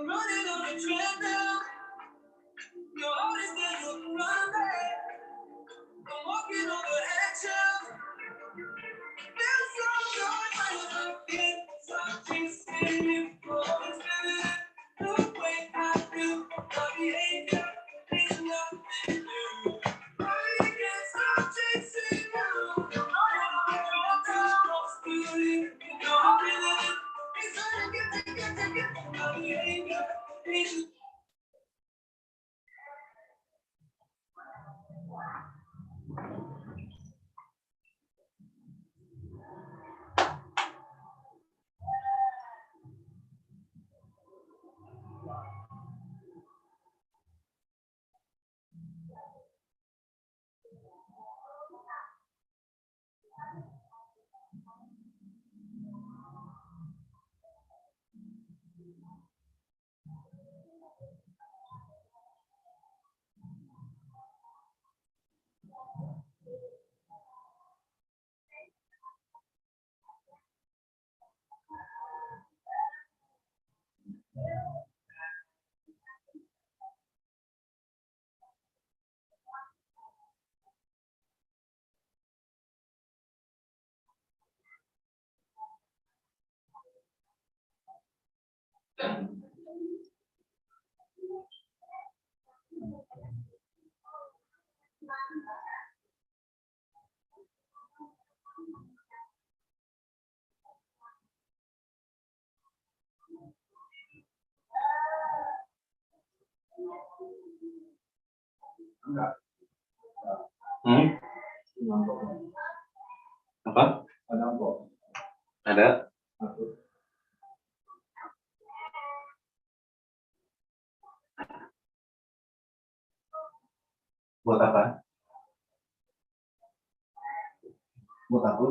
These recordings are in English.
running on the treadmill. Your heart is there, you're running. I'm walking on the eggshells. Feels so good when I get something standing for it's feeling. The way I feel, my behavior is nothing new. I can't stop chasing you. I'm on the beauty. You're feeling. It's hard to get. My behavior is Apa? Ada. Buat apa? Buat apa?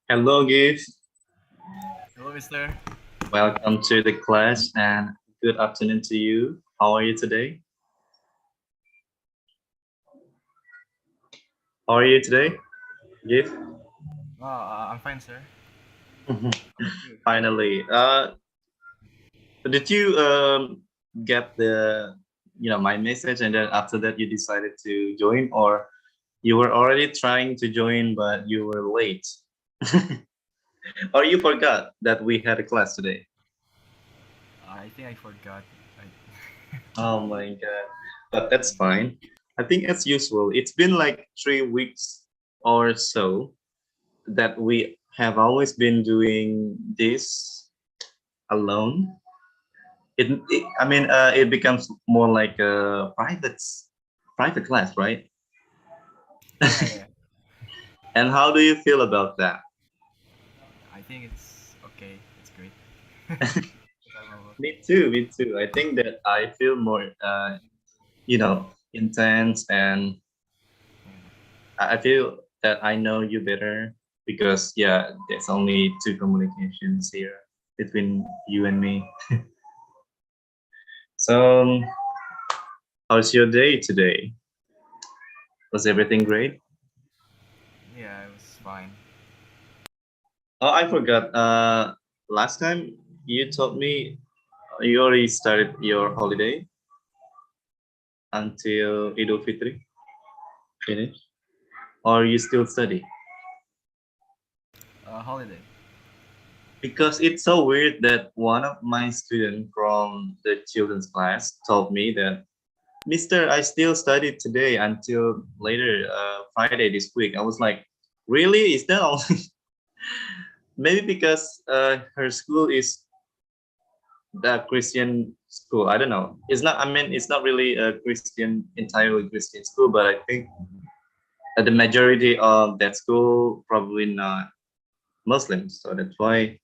Hello, Gift. Hello, mister. Welcome to the class and good afternoon to you. How are you today? How are you today, Gift? I'm fine, sir. Mhm. How about you? Finally, did you get the my message and then after that you decided to join, or you were already trying to join but you were late, or you forgot that we had a class today? I think I forgot. Oh my god. But that's fine. I think it's useful. It's been like 3 weeks or so that we have always been doing this alone. It becomes more like a private class, right? Yeah, yeah. And how do you feel about that? I think it's okay. It's great. It's normal. Me too, me too. I think that I feel more, intense, and I feel that I know you better because, yeah, there's only two communications here between you and me. So, how's your day today? Was everything great? Yeah, it was fine. Oh, I forgot. Last time you told me you already started your holiday until Idul Fitri finish, or you still study? Holiday. Because it's so weird that one of my students from the children's class told me that, Mister, I still studied today until later, Friday this week. I was like, really? Is that all? Maybe because her school is the Christian school. I don't know. It's not. I mean, it's not really a Christian, entirely Christian school, but I think the majority of that school probably not Muslims. So that's why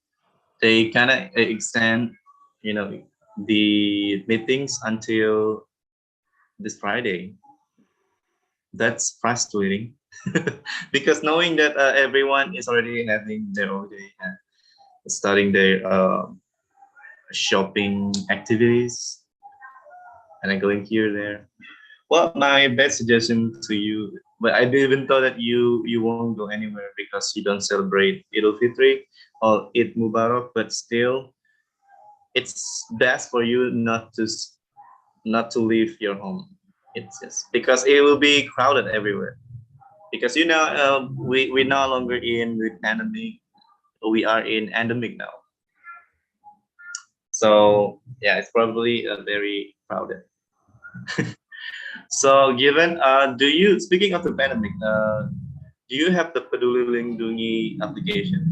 they kind of extend, you know, the meetings until this Friday. That's frustrating because knowing that everyone is already having their own day and starting their shopping activities and then going here there. Well, my best suggestion to you, but I didn't even thought that you won't go anywhere because you don't celebrate Idul Fitri or Eid Mubarak, but still, it's best for you not to leave your home. It's just because it will be crowded everywhere. Because we no longer in with pandemic, we are in endemic now. So yeah, it's probably very crowded. So given, do you speaking of the pandemic, do you have the Peduli Lindungi application?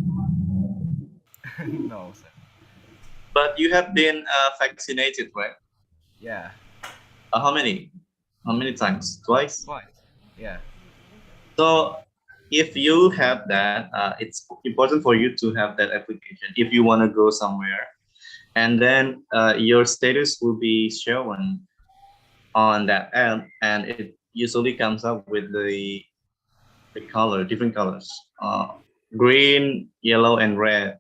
No, sir. But you have been vaccinated, right? Yeah, How many? How many times? Twice. twice. Yeah. So if you have that, it's important for you to have that application if you want to go somewhere, and then your status will be shown on that app, and it usually comes up with the color, different colors, green, yellow, and red.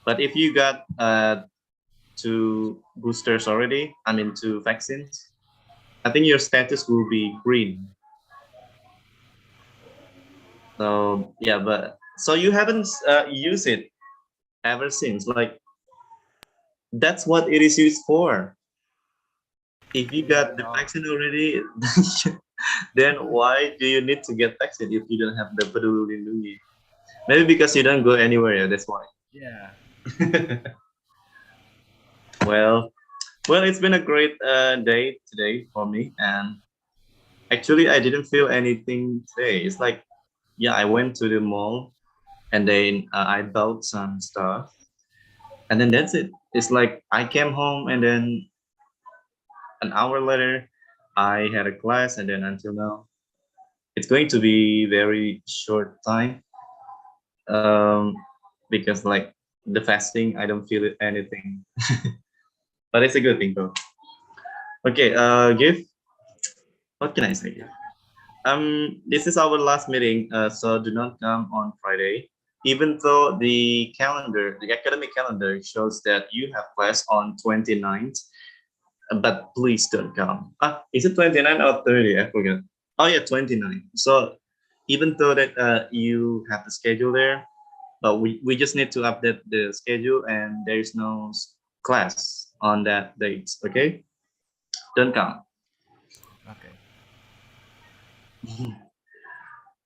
But if you got two boosters already, I mean two vaccines, I think your status will be green. So yeah, but so you haven't used it ever since. Like that's what it is used for. If you got the No. vaccine already, then why do you need to get vaccine if you don't have the peduli lindungi? Maybe because you don't go anywhere. Yeah, that's why. Yeah. Well, Well, it's been a great day today for me, and actually, I didn't feel anything today. It's like, yeah, I went to the mall and then I bought some stuff, and then that's it. It's like I came home, and then an hour later, I had a class, and then until now, it's going to be very short time, um, because like the fasting, I don't feel it anything, but it's a good thing though. Okay, give. What can I say? Yeah. This is our last meeting, so do not come on Friday. Even though the academic calendar shows that you have class on 29th, but please don't come. Is it 29 or 30? I forgot. Oh yeah, 29. So even though that you have the schedule there, but we just need to update the schedule and there is no class on that date. Okay, don't come. Okay.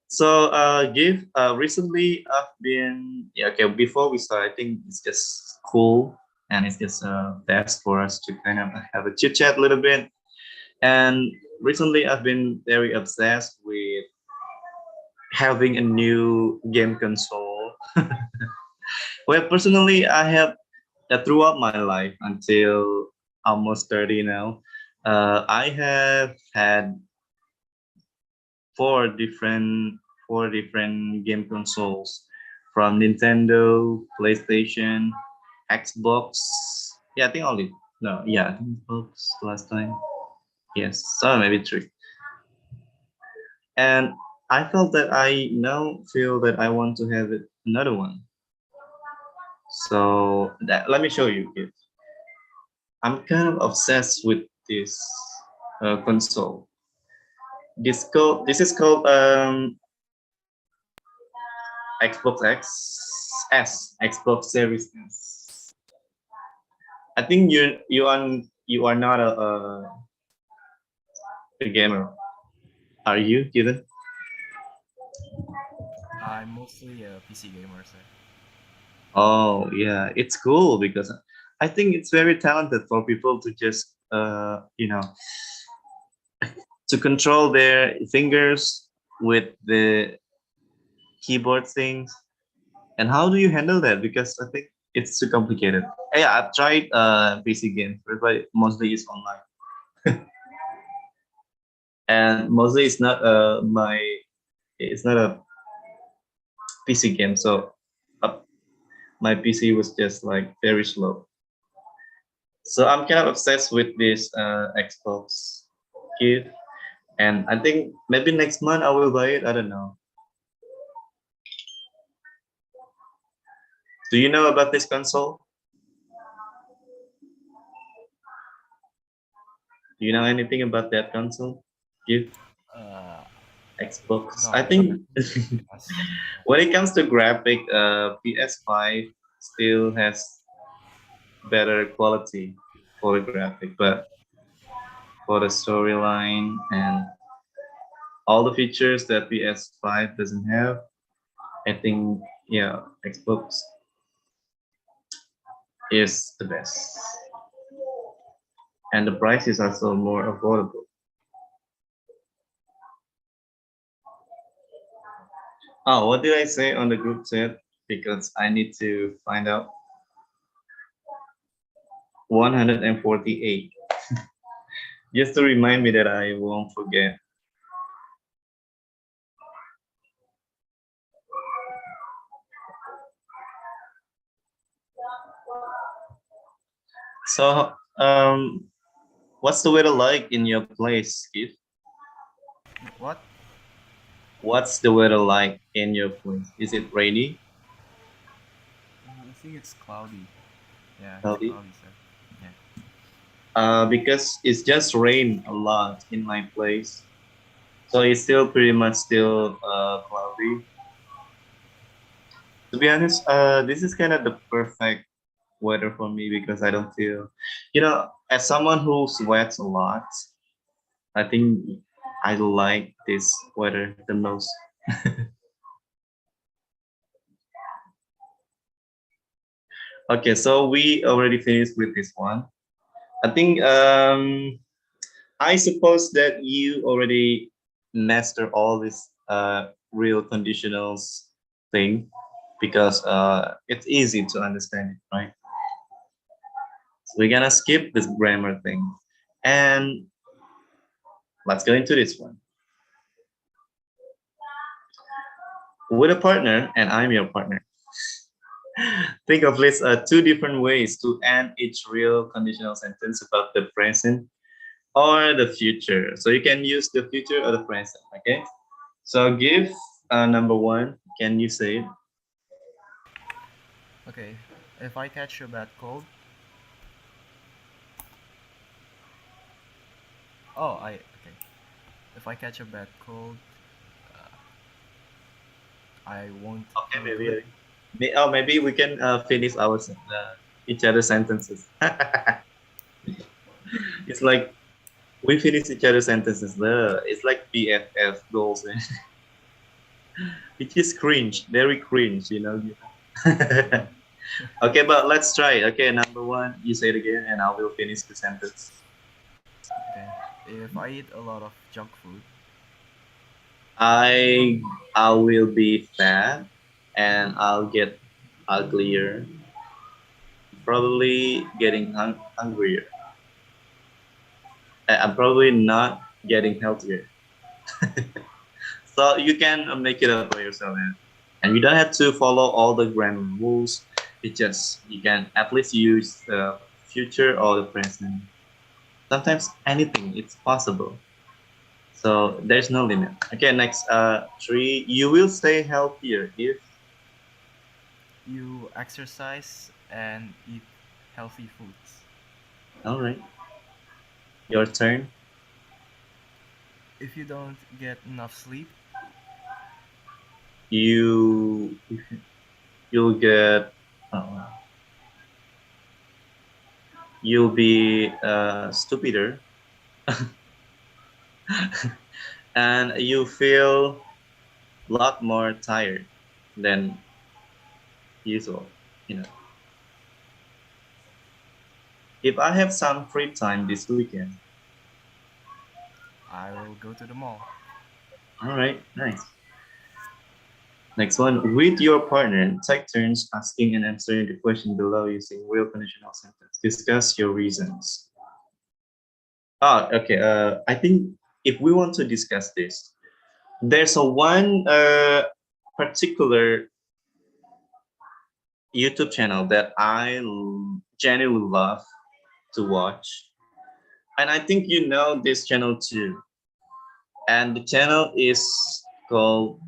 So, give recently I've been yeah okay. Before we start, I think it's just cool and it's just best for us to kind of have a chit chat a little bit. And recently, I've been very obsessed with having a new game console. Well, personally, I have throughout my life until almost 30 now. I have had four different four different game consoles from Nintendo, PlayStation, Xbox. Yeah, I think only no, yeah, I think Xbox last time. Yes, so maybe three. And I felt that I now feel that I want to have it, another one. So that let me show you. I'm kind of obsessed with this console. This is called Xbox Xbox Series S. I think you are not a gamer, are you, Given? I'm mostly a PC gamer, sir. Oh yeah, it's cool because I think it's very talented for people to just to control their fingers with the keyboard things. And how do you handle that? Because I think it's too complicated. Yeah, I've tried PC games, but mostly it's online, and mostly it's not it's not a PC game. So uh, my PC was just like very slow. So I'm kind of obsessed with this Xbox gift, and I think maybe next month I will buy it. I don't know. Do you know about this console? Do you know anything about that console? Gift Uh, Xbox. I no, sir. think Yes. when it comes to graphic, PS5 still has better quality for the graphic, but for the storyline and all the features that PS5 doesn't have, I think yeah, Xbox is the best, and the price is also more affordable. Oh, what did I say on the group chat? Because I need to find out 148, just to remind me that I won't forget. So, what's the weather like in your place, Keith? What? What's the weather like in your place? Is it rainy, I think it's cloudy. Yeah, it's cloudy? cloudy, sir. Yeah. Because it's just rained a lot in my place, so it's still pretty much still cloudy. To be honest, this is kind of the perfect weather for me because I don't feel, as someone who sweats a lot, I think I like this weather the most. Okay, so we already finished with this one. I think I suppose that you already master all this real conditionals thing because it's easy to understand it, right? So we're gonna skip this grammar thing and let's go into this one. With a partner, and I'm your partner. Think of this two different ways to end each real conditional sentence about the present or the future. So you can use the future or the present. Okay. So give number one. Can you say it? Okay, if I catch a bad cold, okay. If I catch a bad cold, I won't Okay, feel good. maybe. Oh, maybe we can finish our each other sentences. It's like we finish each other sentences. It's like BFF goals, which is cringe, very cringe. Okay, but let's try it. Okay, number one, you say it again, and I will finish the sentence. Okay, if I eat a lot of junk food, I I will be fat, and I'll get uglier, probably getting hungrier. I'm probably not getting healthier. So you can make it up by yourself, and you don't have to follow all the grammar rules. It just you can at least use the future or the present. Sometimes anything it's possible. So there's no limit. Okay, next three. You will stay healthier if. you exercise and eat healthy foods. All right, your turn. If you don't get enough sleep, You you'll get. Uh, you'll be stupider, and you feel a lot more tired than usual. You know, if I have some free time this weekend. I will go to the mall. All right, nice. Next one, with your partner, take turns asking and answering the question below using real conditional sentence. Discuss your reasons. Ah, okay. I think if we want to discuss this, there's a one particular YouTube channel that genuinely love to watch, and I think you know this channel too. And the channel is called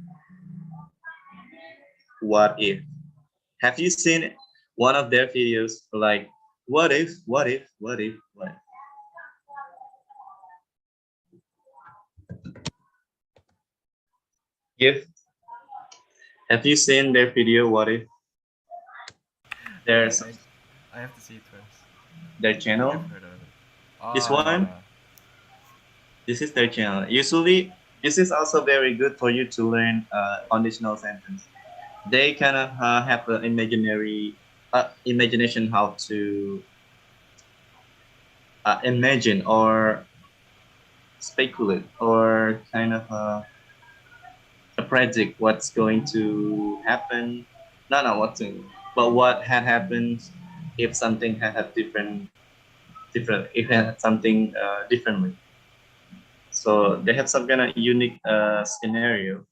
What If. Have you seen one of their videos like what if, what if, what if, what? If have you seen their video what if Okay, there's I have to see it first. their I think I've channel? heard of it. This Oh one, yeah. this is their channel. Usually, this is also very good for you to learn conditional sentence. They kind of have an imaginary imagination how to imagine or speculate or kind of predict what's going to happen. Not what to, but what had happened if something had different, if it had something differently. So they have some kind of unique scenario.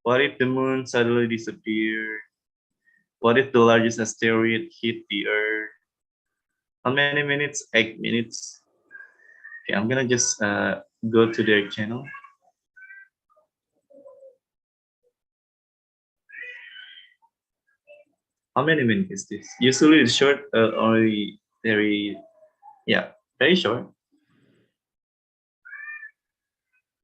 What if the moon suddenly disappeared? What if the largest asteroid hit the Earth? How many minutes? 8 minutes. Okay, I'm gonna just go to their channel. How many minutes is this? Usually it's short, only very, yeah, very short.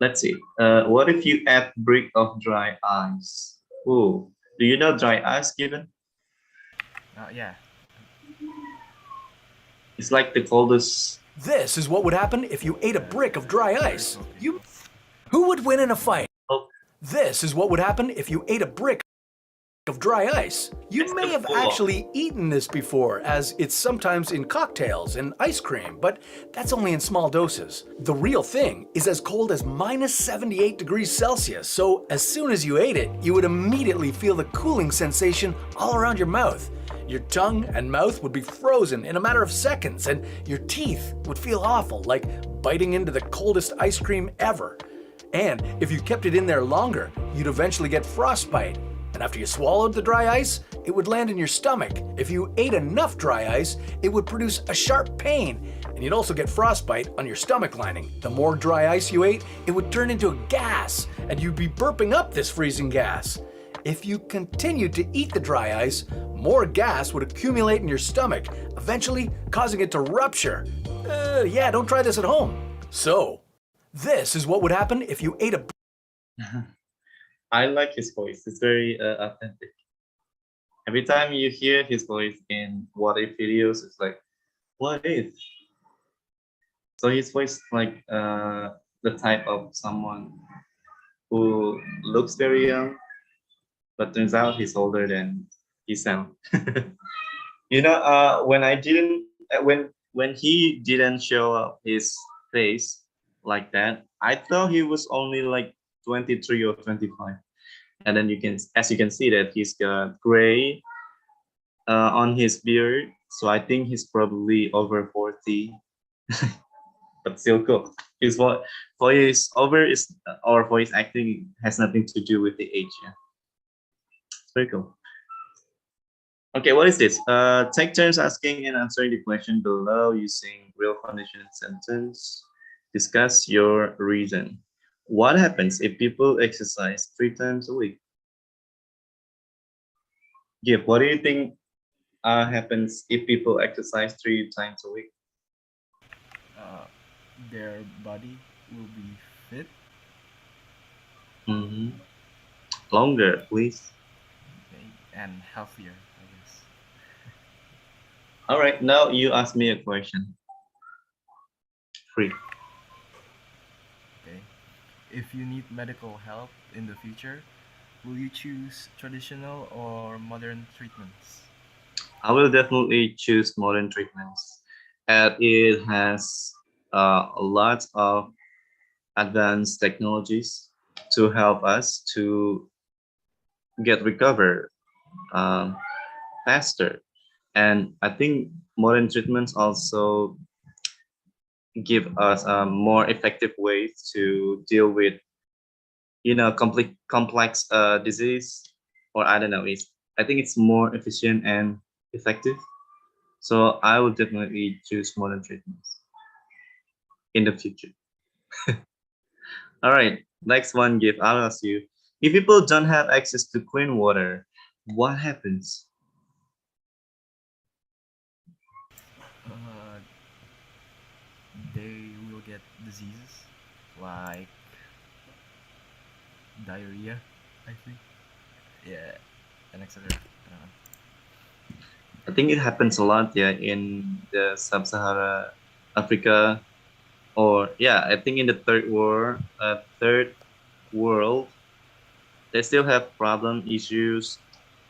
Let's see. What if you add brick of dry ice? Oh, do you know dry ice, given? Yeah. It's like the coldest. This is what would happen if you ate a brick of dry It's very ice. salty. Who would win in a fight? Oh, This is what would happen if you ate a brick of dry ice. You It's may the have full of. actually eaten this before, as it's sometimes in cocktails and ice cream, but that's only in small doses. The real thing is as cold as minus 78 degrees Celsius, so as soon as you ate it, you would immediately feel the cooling sensation all around your mouth. Your tongue and mouth would be frozen in a matter of seconds, and your teeth would feel awful, like biting into the coldest ice cream ever. And if you kept it in there longer, you'd eventually get frostbite. And after you swallowed the dry ice, it would land in your stomach. If you ate enough dry ice, it would produce a sharp pain, and you'd also get frostbite on your stomach lining. The more dry ice you ate, it would turn into a gas, and you'd be burping up this freezing gas. If you continued to eat the dry ice, more gas would accumulate in your stomach, eventually causing it to rupture. Yeah, don't try this at home. So, this is what would happen if you ate a I like his voice. It's very authentic. Every time you hear his voice in what if videos, it's like, what if? So his voice like the type of someone who looks very young, but turns out he's older than he sounds. When I didn't, when he didn't show up his face like that, I thought he was only like 23 or 25. And then as you can see that he's got gray on his beard. So I think he's probably over 40, but still cool. His voice over is or voice acting has nothing to do with the age. Yeah, it's very cool. Okay, what is this? Take turns asking and answering the question below using real condition sentence. Discuss your reason. What happens if people exercise 3 times a week? Give. What do you think happens if people exercise 3 times a week? Uh, their body will be fit. Mhm. Longer, please. Okay, and healthier, I guess. All right, now you ask me a question. Free. Okay. If you need medical help in the future, will you choose traditional or modern treatments? I will definitely choose modern treatments. And it has a lot of advanced technologies to help us to get recover um, faster. And I think modern treatments also give us more effective ways to deal with complex disease, or I don't know. I think it's more efficient and effective. So I would definitely choose modern treatments in the future. All right, next one, give. I'll ask you. If people don't have access to clean water, what happens? Uh, they will get diseases like diarrhea, I think. Yeah, and etc. I don't know. I think it happens a lot, yeah, in the sub-Sahara Africa, or yeah, I think in the third world, they still have problem issues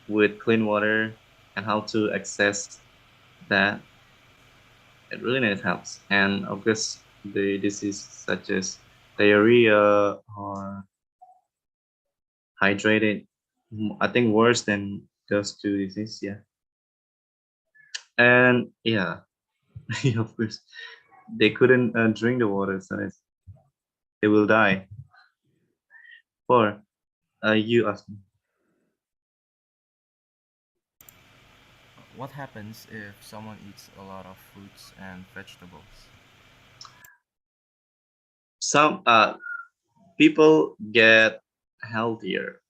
with clean water and how to access that. It really needs helps, and of course, the disease such as diarrhea or hydrated, I think worse than those two diseases, yeah. And yeah, of course, they couldn't drink the water, so they will die. Or you ask me. What happens if someone eats a lot of fruits and vegetables? Some people get healthier,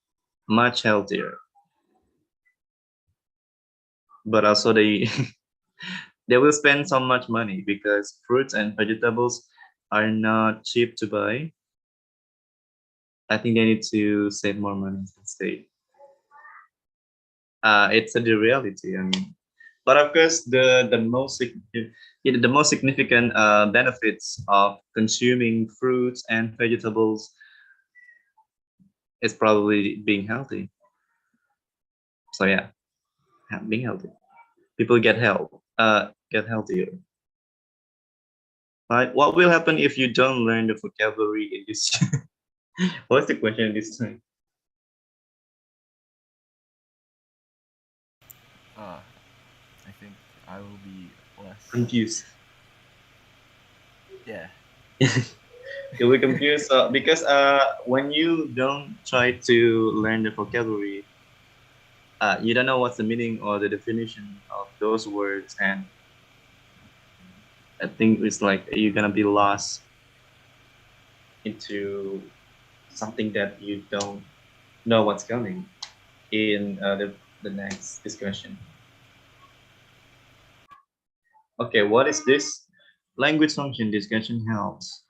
much healthier, but also they they will spend so much money because fruits and vegetables are not cheap to buy. I think they need to save more money instead. It's the reality. I mean, but of course, the most significant benefits of consuming fruits and vegetables is probably being healthy. So yeah, being healthy. People get healthier. Right? What will happen if you don't learn the vocabulary in this? What's the question this time? Uh, I think I will be less. Confused. Yeah. You'll be confused because when you don't try to learn the vocabulary, you don't know what's the meaning or the definition of those words, and I think it's like you're gonna be lost into something that you don't know what's coming in the next discussion. Okay, what is this? Language function discussion helps.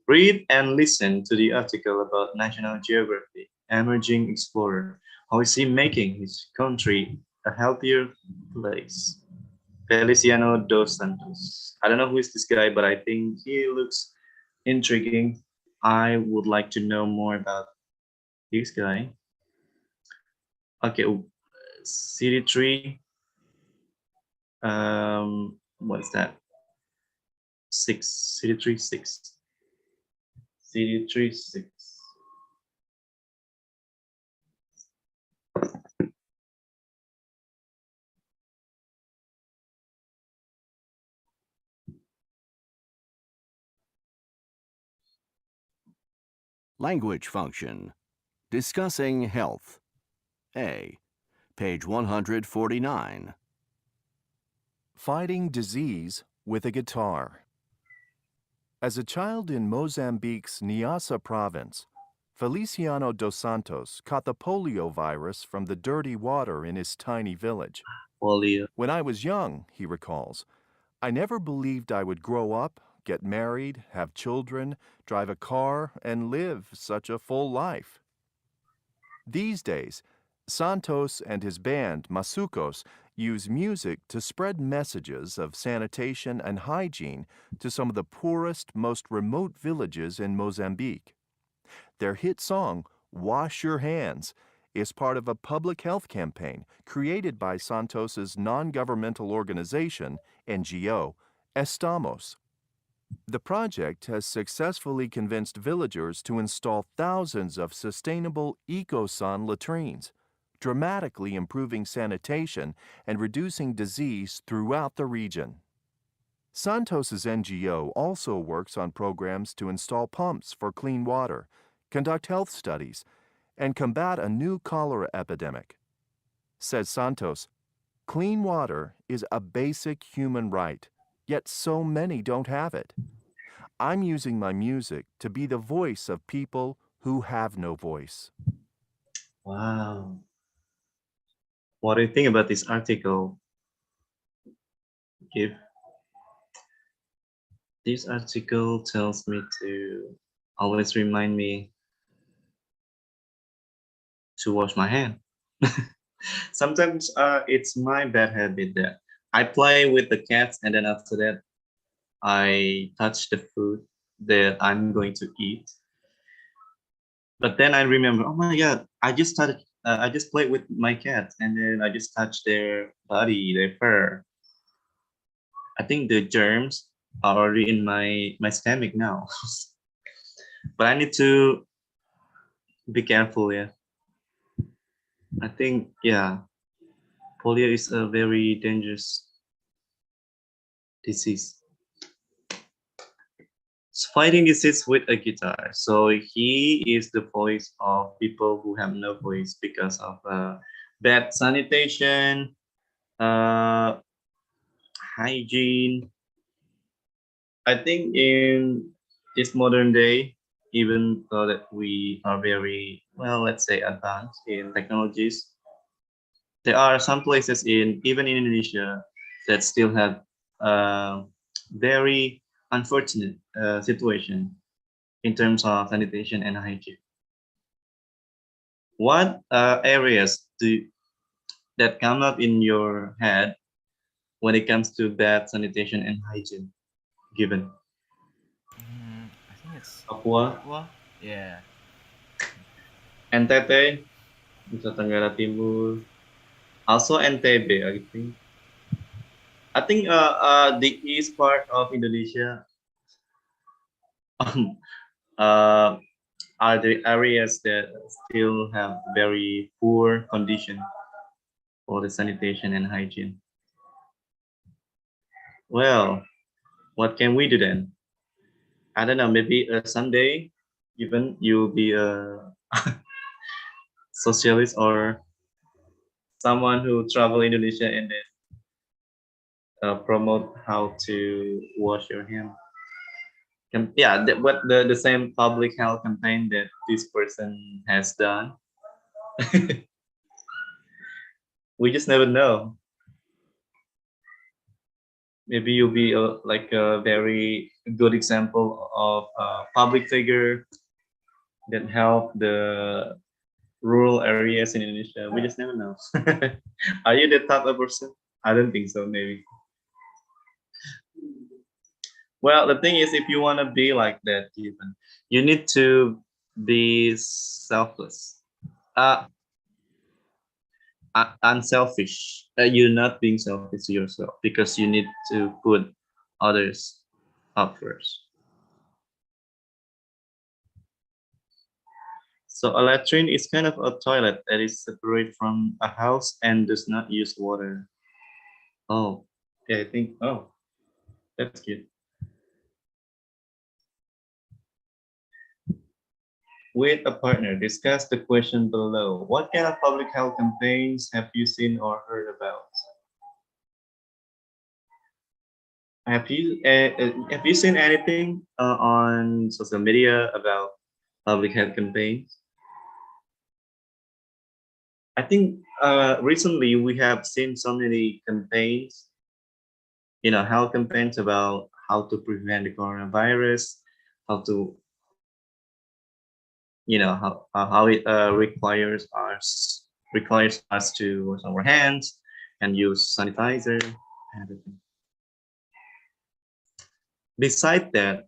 Read and listen to the article about National Geographic, Emerging Explorer, how is he making his country a healthier place. Feliciano dos Santos. I don't know who is this guy, but I think he looks intriguing. I would like to know more about this guy. Okay, City Tree. What is that? Six. City Tree 6. City Tree 6. Language function. Discussing health. A. Page 149. Fighting disease with a guitar. As a child in Mozambique's Niassa province, Feliciano dos Santos caught the polio virus from the dirty water in his tiny village. Polio. When I was young, he recalls, I never believed I would grow up, get married, have children, drive a car, and live such a full life. These days, Santos and his band, Masucos, use music to spread messages of sanitation and hygiene to some of the poorest, most remote villages in Mozambique. Their hit song, Wash Your Hands, is part of a public health campaign created by Santos's non-governmental organization, NGO, Estamos. The project has successfully convinced villagers to install thousands of sustainable EcoSan latrines, dramatically improving sanitation and reducing disease throughout the region. Santos's NGO also works on programs to install pumps for clean water, conduct health studies, and combat a new cholera epidemic. Says Santos, clean water is a basic human right, yet so many don't have it. I'm using my music to be the voice of people who have no voice. Wow. What do you think about this article? Give. This article tells me to always remind me to wash my hand. Sometimes it's my bad habit that I play with the cats and then after that I touch the food that I'm going to eat. But then I remember, oh my god, I just played with my cats and then I just touched their body, their fur. I think the germs are already in my stomach now. But I need to be careful, yeah. I think, yeah, polio is a very dangerous disease. Fighting disease with a guitar. So he is the voice of people who have no voice because of bad sanitation, uh, hygiene. I think in this modern day, even though that we are very, well, let's say advanced in technologies, there are some places in even in Indonesia that still have very unfortunate situation in terms of sanitation and hygiene. What areas that come up in your head when it comes to bad sanitation and hygiene? Given I think it's Papua, Papua. Yeah. NTT, Nusa Tenggara Timur, Also Ntb, I think. I think the east part of Indonesia um, uh, are the areas that still have very poor condition for the sanitation and hygiene. Well, what can we do then? I don't know. Maybe someday, even you'll be a socialist or someone who travel Indonesia and then promote how to wash your hand. Yeah, what the same public health campaign that this person has done. We just never know. Maybe you'll be like a very good example of a public figure that help the rural areas in Indonesia. We just never know. Are you the type of person? I don't think so. Maybe. Well, the thing is, if you want to be like that, even you need to be selfless, uh, unselfish. You're not being selfish to yourself because you need to put others up first. So a latrine is kind of a toilet that is separate from a house and does not use water. Oh, yeah, I think. Oh, that's good. With a partner, discuss the question below. What kind of public health campaigns have you seen or heard about? Have you seen anything on social media about public health campaigns? I think recently we have seen so many campaigns, health campaigns about how to prevent the coronavirus, how to, how it requires us to wash our hands and use sanitizer and everything. Besides that,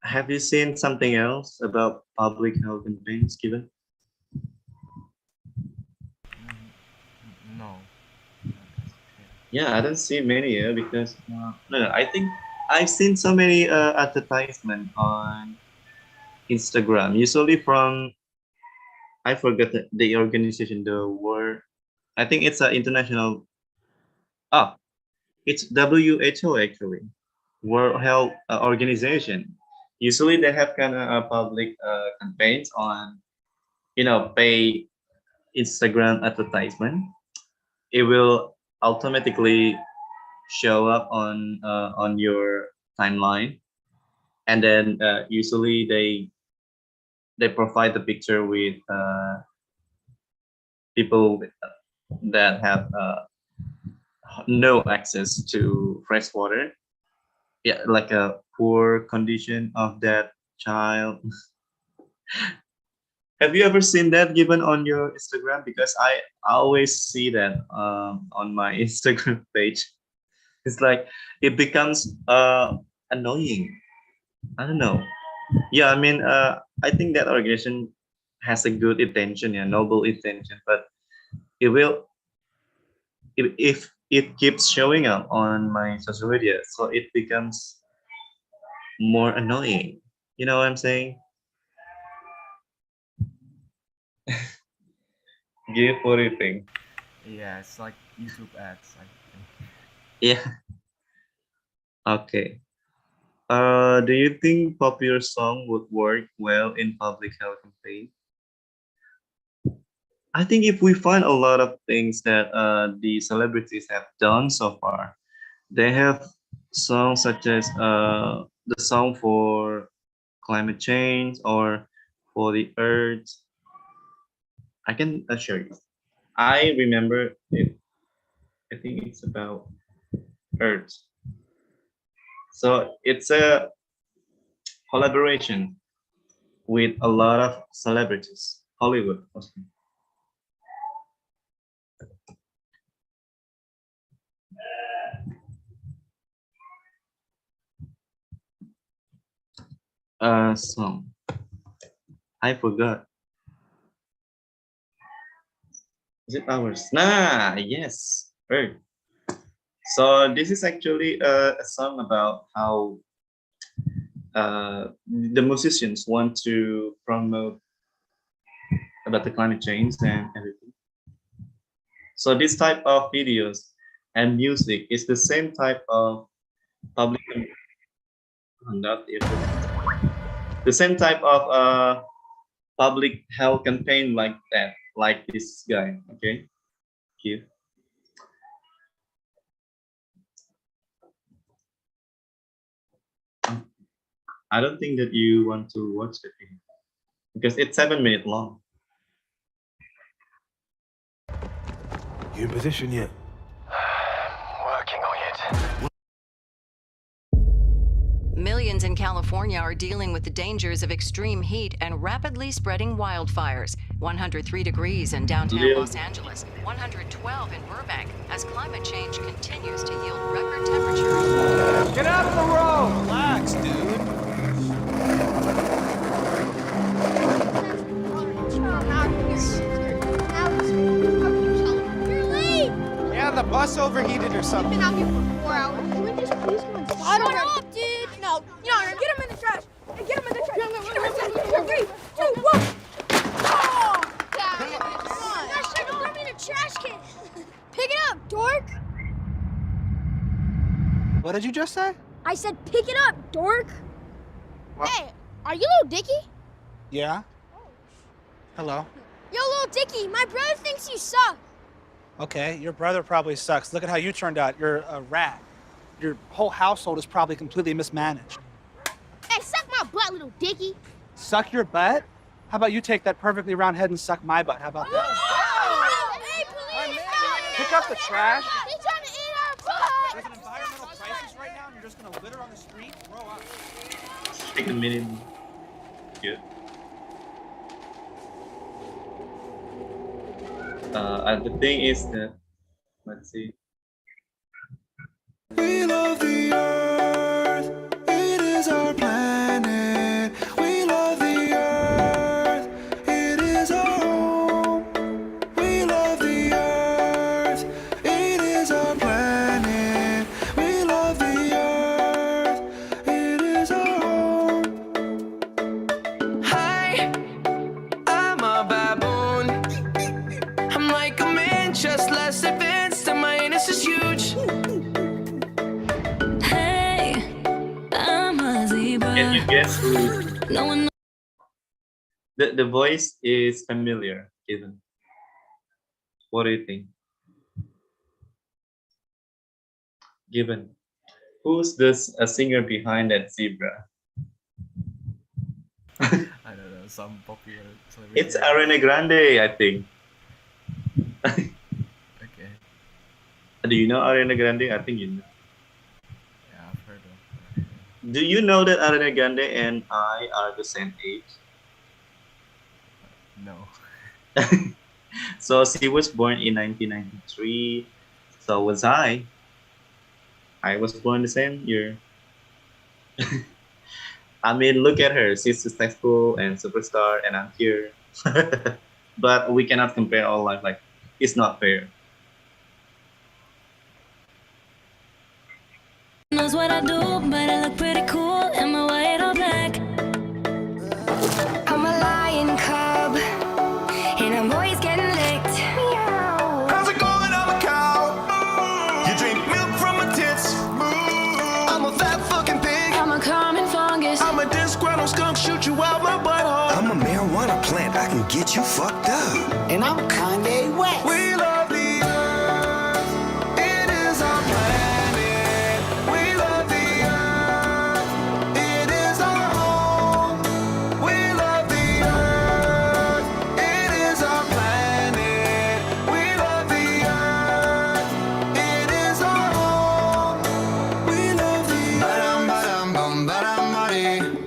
have you seen something else about public health campaigns given? No. Yeah, I don't see many because no, I think I've seen so many advertisement on Instagram, usually from I forgot the organization, the word. I think it's an international. Ah, it's WHO actually, World Health Organization. Usually they have kind of public campaigns on pay Instagram advertisement. It will automatically show up on your timeline, and then usually they provide the picture with people that have no access to fresh water. Yeah, like a poor condition of that child. Have you ever seen that given on your Instagram? Because I always see that on my Instagram page. It's like it becomes annoying. I don't know. Yeah, I mean, I think that organization has a good intention, yeah, noble intention, but it will if it keeps showing up on my social media, so it becomes more annoying. You know what I'm saying? Give what you think. Yeah, it's like YouTube ads, I think. Yeah. Okay. Do you think popular song would work well in public health campaign? I think if we find a lot of things that the celebrities have done so far, they have songs such as the song for climate change or for the earth. I can assure you. I remember it. I think it's about earth. So it's a collaboration with a lot of celebrities, Hollywood mostly. Song. I forgot. Is it ours? Nah, yes. Right. So this is actually a song about how the musicians want to promote about the climate change and everything. So this type of videos and music is the same type of public conduct, the same type of public health campaign like that, like this guy. Okay, here. I don't think that you want to watch the video because it's 7 minutes long. You in position yet? Working on it. Millions in California are dealing with the dangers of extreme heat and rapidly spreading wildfires. 103 degrees in downtown Los Angeles, 112 in Burbank, as climate change continues to yield record temperatures. Get out of the road! Relax, dude. You're late! Yeah, the bus overheated or I've something. been out here for 4 hours. Can we just please go inside? Shut up, dude! No, get him in the trash! Hey, get him in the trash! Get him in the trash! 3, 2, 1! Oh! Come on! Guys, throw me in a trash can! Pick it up, dork! What did you just say? I said pick it up, dork! What? Hey, are you Little Dicky? Yeah. Hello. Yo, Little Dicky, my brother thinks you suck. Okay, your brother probably sucks. Look at how you turned out. You're a rat. Your whole household is probably completely mismanaged. Hey, suck my butt, Little Dicky. Suck your butt? How about you take that perfectly round head and suck my butt? How about that? Oh! Hey, police! Pick up the trash. He's trying to eat our butt! There's an environmental crisis right now and you're just gonna litter on the street? Grow up. Take a minute. Good. The thing is that, let's see. We love the earth, it is our planet. We love the earth, it is our home. We love the earth, it is our planet. We love the earth, it is our home. Hi, I'm a baboon. I'm like a man, just less advanced, and my anus is huge. Can you guess who? The voice is familiar, even. What do you think? Given. Who's this a singer behind that zebra? I don't know, some popular celebrity. It's Ariana Grande, I think. Okay. Do you know Ariana Grande? I think you know. Yeah, I've heard of her. Do you know that Ariana Grande and I are the same age? No. So she was born in 1993. So was I. I was born the same year. I mean, look at her. She's successful and superstar, and I'm here. But we cannot compare our life. Like, it's not fair. Knows what I do, but I look pretty cool in my white or black. I'm a lion cub, and I'm always getting licked. How's it going? I'm a cow. You drink milk from my tits. I'm a fat fucking pig. I'm a common fungus. I'm a disgruntled skunk, shoot you out my butthole. I'm a marijuana plant, I can get you fucked up. And I'm Kanye West. We love the earth, it is our planet. We love the earth, it is our home. We love the earth, it is our planet. We love the earth, it is our home. We love the earth.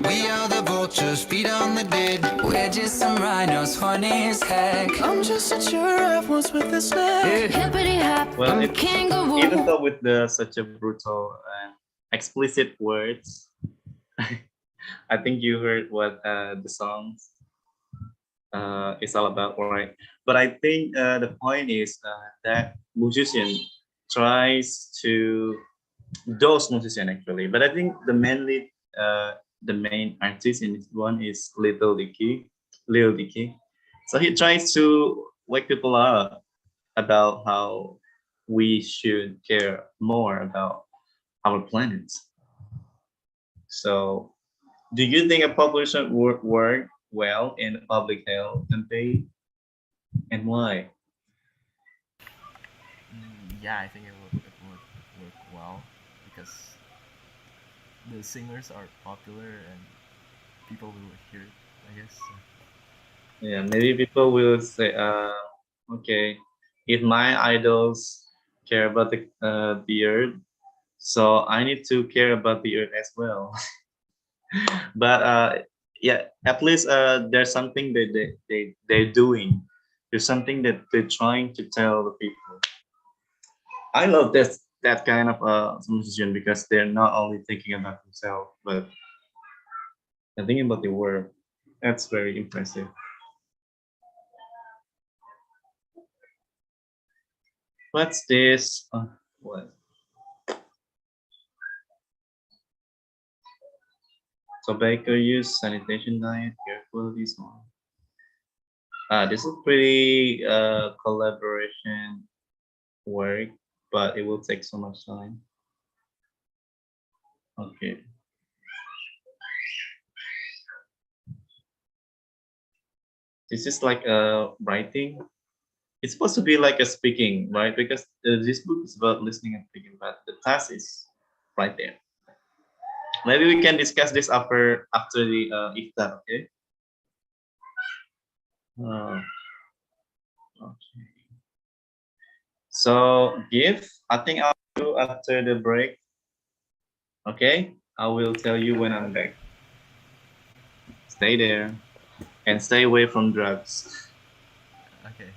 We are the vultures, feet on the dead. We're just some rhinos, funny as heck. I'm just a giraffe once with a snack. Hippity hop, Well, I'm a even kangaroo. though with such a brutal and explicit words, I think you heard what the songs. it's all about, right? But I think the point is that musician tries to those musician actually. But I think the main artist in this one is Lil Dicky. So he tries to wake people up about how we should care more about our planet. So, do you think a population would work well in the public health campaign, and why? Yeah, I think it would work well because the singers are popular and people will hear it, I guess. So. Yeah, maybe people will say, okay, if my idols care about the earth, so I need to care about the earth as well. But yeah, at least there's something that they're doing. There's something that they're trying to tell the people. I love that kind of musician because they're not only thinking about themselves, but they're thinking about the world. That's very impressive. What's this? What? Tobacco use, sanitation diet, careful this one. This is pretty collaboration work, but it will take so much time. Okay. This is like writing. It's supposed to be like a speaking, right? Because this book is about listening and speaking, but the task is right there. Maybe we can discuss this after the iftar, okay? Uh, okay. So, give. I think I'll do after the break. Okay, I will tell you when I'm back. Stay there and stay away from drugs. Okay.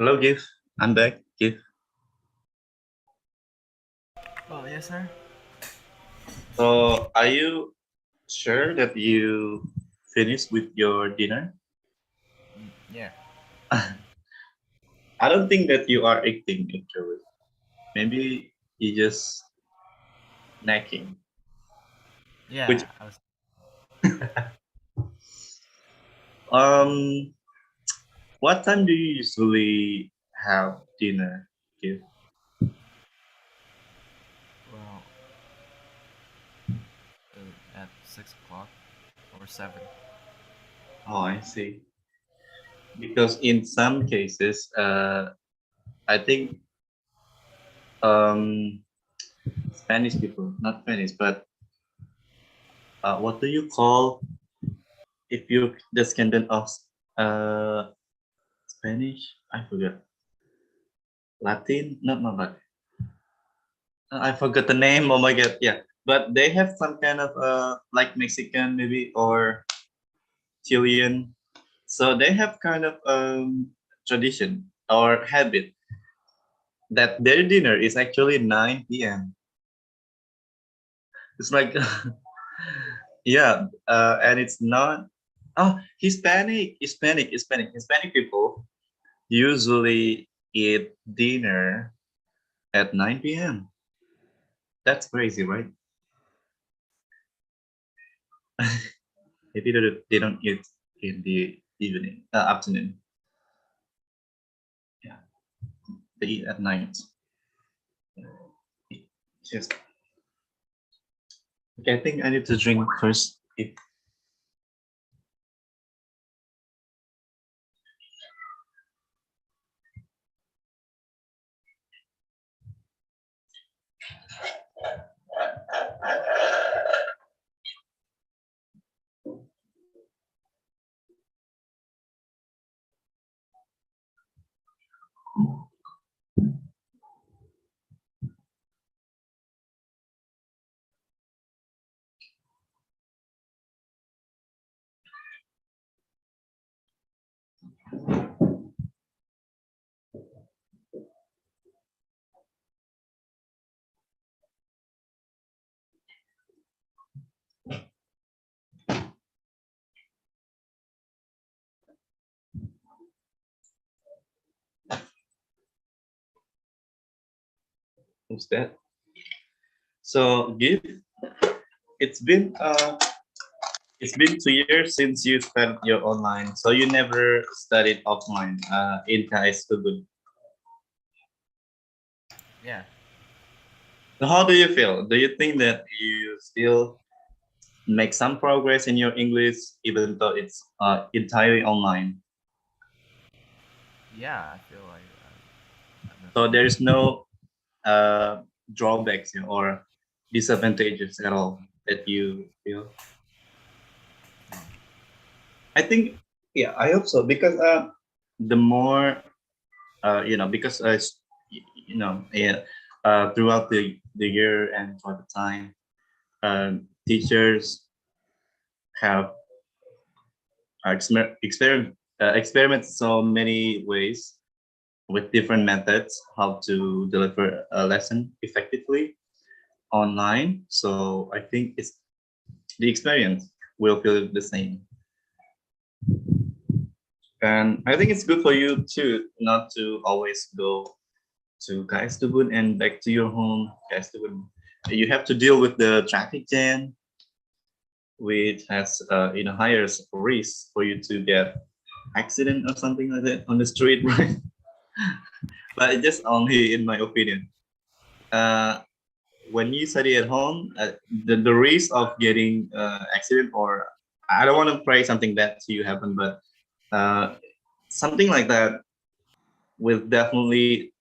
Hello, Gif. I'm back, Gif. Oh, yes, sir. So, are you sure that you finished with your dinner? Yeah. I don't think that you are eating actually. Maybe you just snacking. Which Yeah, I was. um, what time do you usually have dinner, Gif? Well, at 6 o'clock or 7. Oh, I see. Because in some cases, I think um, Spanish people, not Spanish, but what do you call if you descendant of uh, Spanish? I forgot. Latin? Not Latin. I forgot the name. Oh my god, yeah. But they have some kind of like Mexican maybe or Chilean. So they have kind of tradition or habit that their dinner is actually 9 p.m. It's like yeah, and it's not Hispanic people usually eat dinner at 9 p.m. That's crazy, right? Maybe they don't eat in the evening, afternoon. Yeah, they eat at night. Yes. Okay, I think I need to drink first. Who's that? So, Give, it's been uh, it's been 2 years since you spent your online. So you never studied offline in high school. Yeah. So how do you feel? Do you think that you still make some progress in your English, even though it's entirely online? Yeah, I feel like So there is no drawbacks, or disadvantages at all that you feel. I think, yeah, I hope so because the more because yeah, throughout the year and for the time, teachers have experiment so many ways with different methods how to deliver a lesson effectively online. So I think it's the experience will feel the same. And I think it's good for you too, not to always go to Kaistubun and back to your home. Kaistubun, you have to deal with the traffic jam, which has higher risk for you to get accident or something like that on the street, right? But just only in my opinion. Uh, when you study at home, the risk of getting accident, or I don't want to pray something bad to you happen, but something like that will definitely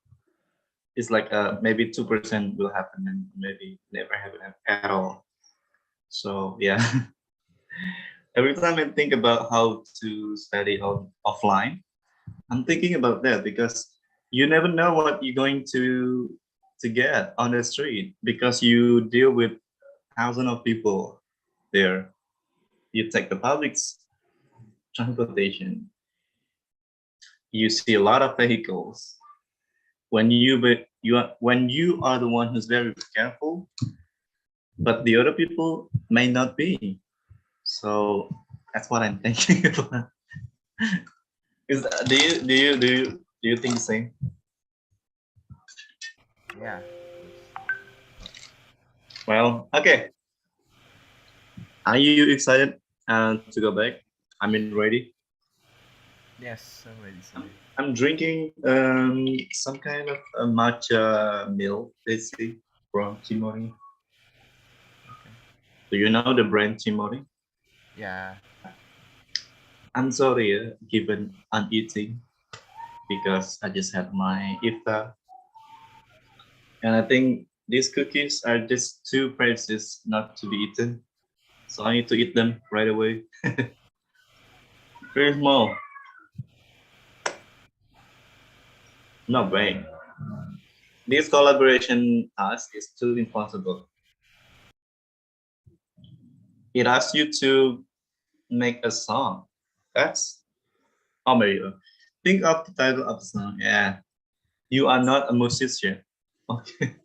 is like maybe 2% will happen and maybe never happen at all. So yeah, every time I think about how to study offline, I'm thinking about that because you never know what you're going to get on the street because you deal with thousands of people there. You take the public transportation. you see a lot of vehicles. When you are the one who's very careful, but the other people may not be. So that's what I'm thinking about. Do you think the same? Yeah. Well, okay. Are you excited to go back? I mean, ready? Yes, I'm ready, sir. I'm drinking some kind of a matcha milk, let's see, from Chimori. Okay. Do you know the brand Chimori? Yeah. I'm sorry, given I'm eating because I just had my iftar, and I think these cookies are just too precious not to be eaten, so I need to eat them right away. Very small. No way. This collaboration task is too impossible. It asks you to make a song. That's Mario. Think of the title of the song. Yeah. You are not a musician. Okay.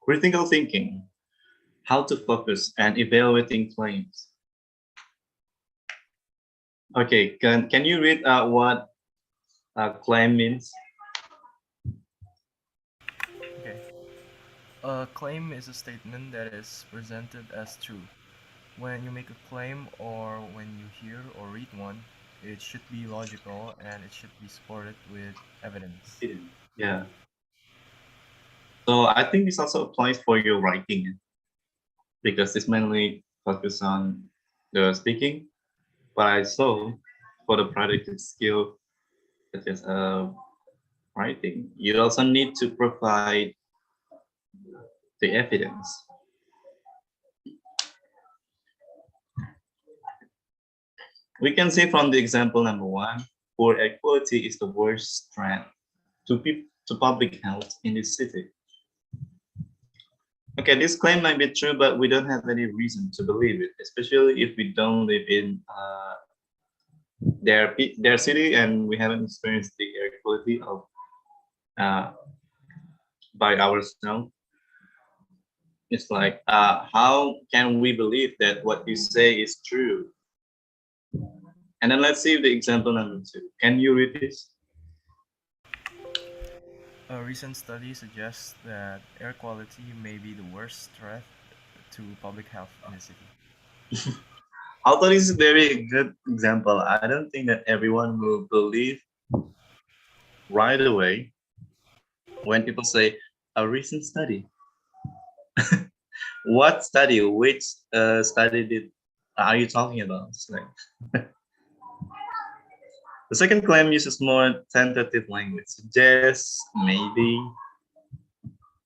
Critical thinking. How to focus and evaluating claims. Okay, can you read what claim means? Okay. A claim is a statement that is presented as true. When you make a claim or when you hear or read one, it should be logical and it should be supported with evidence. Yeah. So I think this also applies for your writing because it's mainly focused on the speaking, but I saw for the practical skill such as writing, you also need to provide the evidence. We can see from the example number one, poor air quality is the worst threat to public health in this city. Okay, this claim might be true, but we don't have any reason to believe it, especially if we don't live in their city and we haven't experienced the air quality of by ourselves. It's like, how can we believe that what you say is true? And then let's see the example number two. Can you read this? A recent study suggests that air quality may be the worst threat to public health in the city. Although this is a very good example, I don't think that everyone will believe right away when people say a recent study. What study? Which study are you talking about? It's like the second claim uses more tentative language. Just maybe.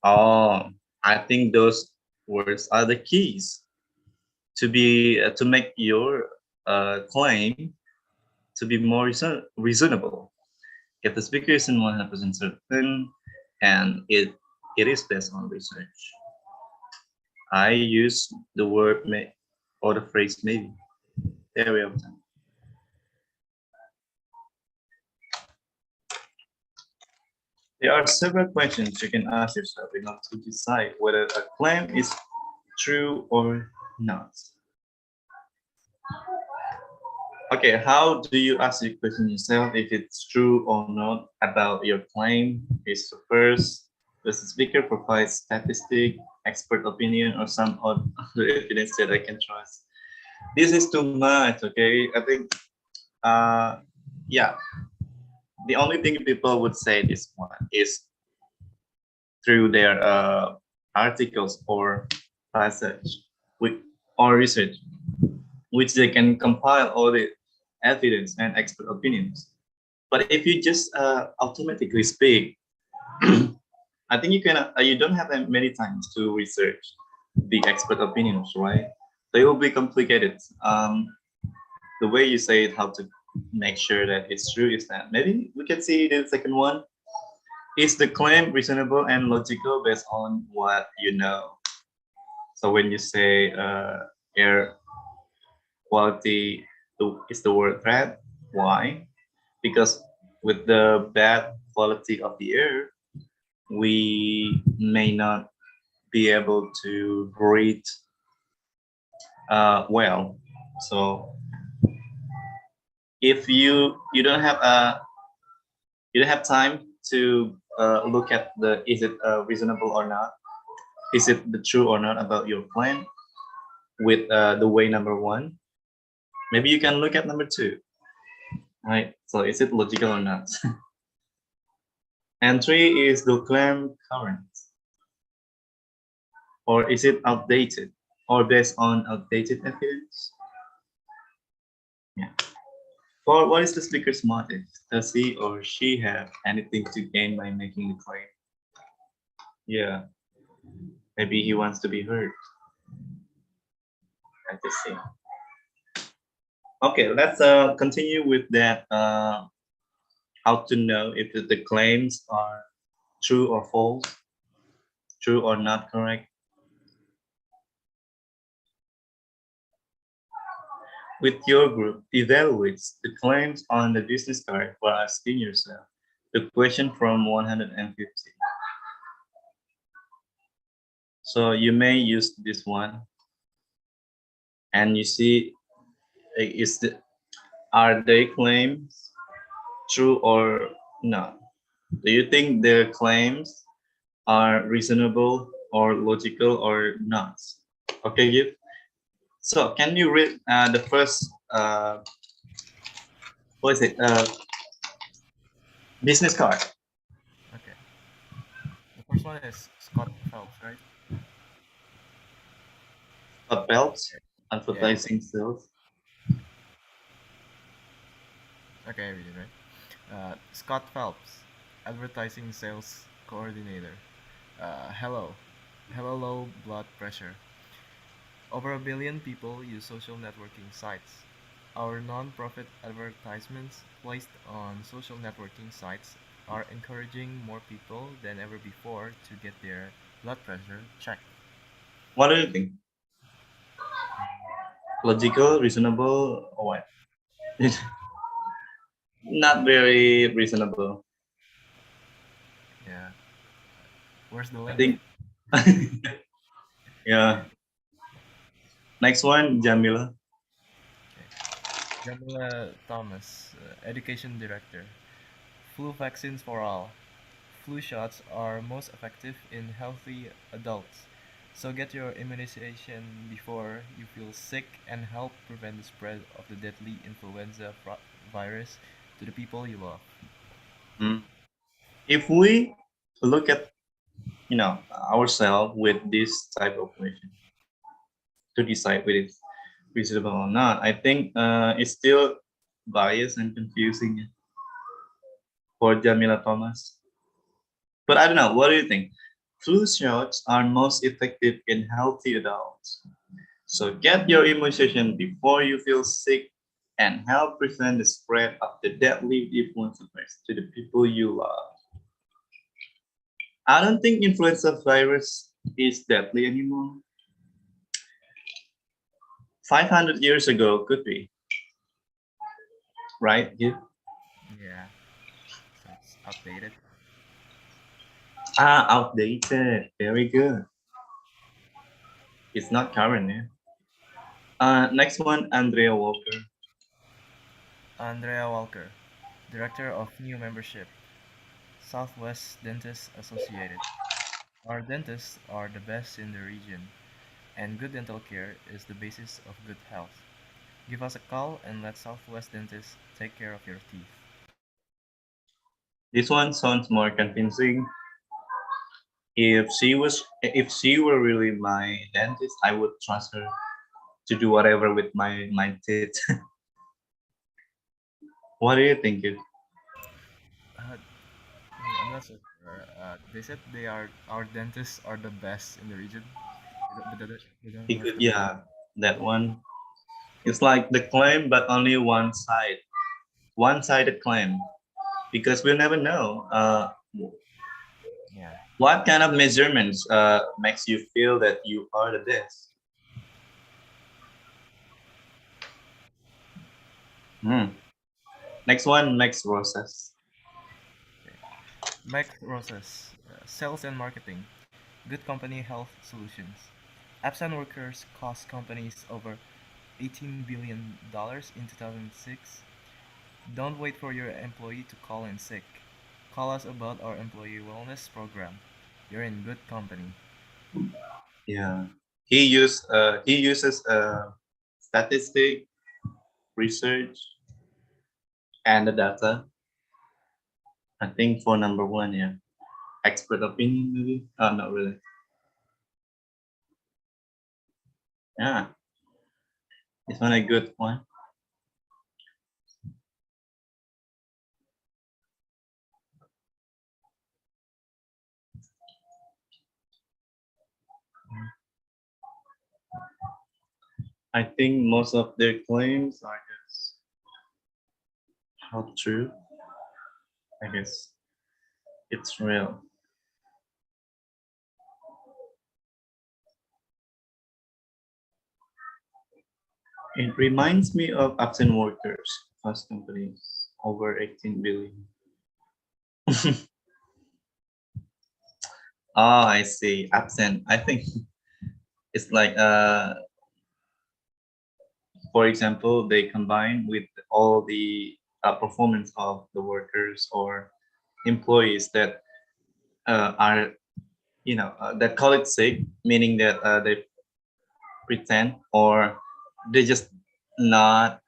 Oh, I think those words are the keys to make your claim to be more reasonable. If the speaker isn't 100% certain, and it is based on research, I use the word may or the phrase maybe every other time. There are several questions you can ask yourself in order to decide whether a claim is true or not. Okay, how do you ask the question yourself if it's true or not about your claim? Is the first, does the speaker provide statistic, expert opinion, or some other evidence that I can trust? This is too much, okay? I think, yeah, the only thing people would say this one is through their articles or research, or research, which they can compile all the evidence and expert opinions. But if you just automatically speak, I think you don't have many times to research the expert opinions, right? They will be complicated. The way you say it, how to make sure that it's true is that maybe we can see the second one. Is the claim reasonable and logical based on what you know? So when you say air quality is the word threat. Why? Because with the bad quality of the air, we may not be able to breathe well. So if you don't have you don't have time to look at the is it reasonable or not, is it the true or not about your plan with the way number one, maybe you can look at number two, right? So is it logical or not? And three is the claim current, or is it outdated or based on outdated evidence? Yeah. Or what is the speaker's motive? Does he or she have anything to gain by making the claim? Yeah, maybe he wants to be heard. I just see. Okay, let's continue with that. How to know if the claims are true or false, true or not correct. With your group, evaluates the claims on the business card by asking yourself the question from 150. So you may use this one, and you see is the are they claims true or not? Do you think their claims are reasonable or logical or not? Okay, give. So can you read the first what is it? Business card. Okay. The first one is Scott Phelps, right? Scott Phelps, Yeah. advertising sales. Okay, I read it, right? Scott Phelps, advertising sales coordinator. Hello. Hello, low blood pressure. Over a billion people use social networking sites. Our non-profit advertisements placed on social networking sites are encouraging more people than ever before to get their blood pressure checked. What do you think? Logical, reasonable, or what? Not very reasonable. Yeah. Where's the I link? think. Yeah. Next one, Jamila. Okay. Jamila Thomas, education director. Flu vaccines for all. Flu shots are most effective in healthy adults. So get your immunization before you feel sick and help prevent the spread of the deadly influenza virus to the people you love. Mm. If we look at ourselves with this type of question to decide whether it's reasonable or not, I think it's still biased and confusing for Jamila Thomas. But I don't know. What do you think? Flu shots are most effective in healthy adults. So get your immunization before you feel sick and help prevent the spread of the deadly influenza virus to the people you love. I don't think influenza virus is deadly anymore. 500 years ago could be, right? Yeah. Yeah, so it's outdated. Outdated. Very good. It's not current. Yeah. Next one, Andrea Walker. Andrea Walker, Director of New Membership, Southwest Dentists Associated. Our dentists are the best in the region, and good dental care is the basis of good health. Give us a call and let Southwest Dentists take care of your teeth. This one sounds more convincing. If she were really my dentist, I would trust her to do whatever with my teeth. What do you think? Uh, I'm not so sure. They said our dentists are the best in the region, but they don't He have could, to be. yeah, that one. It's like the claim, but only one-sided claim, because we'll never know Yeah. what kind of measurements makes you feel that you are the best. Hmm. Next one, Max Rosas. Mike Rosas, Sales and Marketing, Good Company Health Solutions. Absent workers cost companies over $18 billion in 2006. Don't wait for your employee to call in sick. Call us about our employee wellness program. You're in good company. Yeah, he uses statistic research and the data. I think for number one, yeah, expert opinion maybe. Oh, not really. Yeah, it's not a good one. I think most of their claims are just not true. I guess it's real. It reminds me of absent workers, cost companies over 18 billion. Oh, I see. Absent. I think it's like for example, they combine with all the performance of the workers or employees that are that call it sick, meaning that they pretend or they just not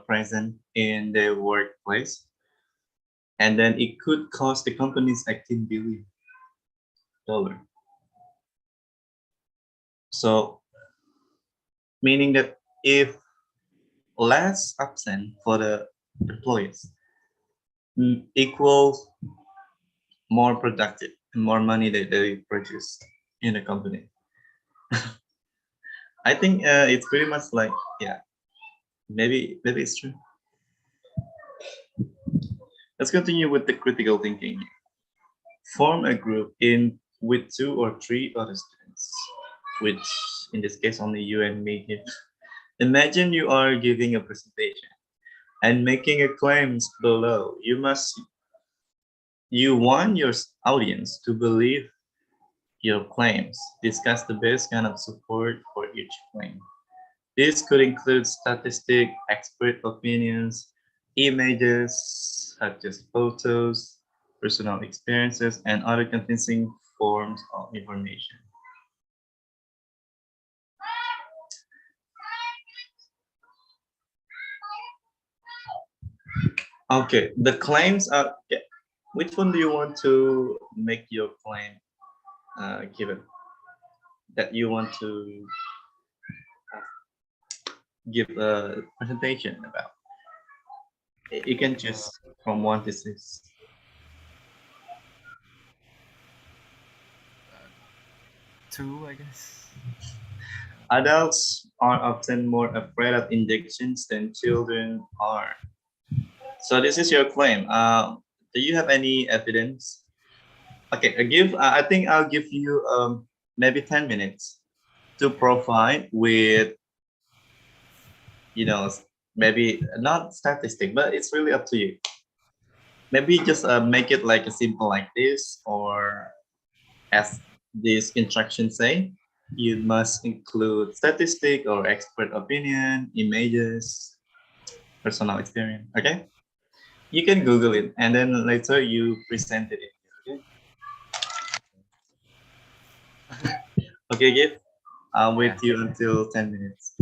present in their workplace, and then it could cost the companies $18 billion. So meaning that if less absent for the employees equals more productive, more money that they produce in a company. I think it's pretty much like, yeah, maybe it's true. Let's continue with the critical thinking. Form a group in with 2 or 3 other students, which in this case only you and me here. Imagine you are giving a presentation and making a claims below. You want your audience to believe your claims. Discuss the best kind of support for each claim. This could include statistic, expert opinions, images such as photos, personal experiences, and other convincing forms of information. Okay, the claims are. Yeah. Which one do you want to make your claim given? That you want to give a presentation about? You can choose from 1 to 6. Two, I guess. Adults are often more afraid of injections than children are. So this is your claim. Do you have any evidence? Okay, I think I'll give you maybe 10 minutes to provide with you know maybe not statistic, but it's really up to you. Maybe just make it like a simple like this, or as these instructions say, you must include statistic or expert opinion, images, personal experience. Okay, you can Google it and then later you present it. Okay, okay, Gif. I'll wait Yeah. you until 10 minutes.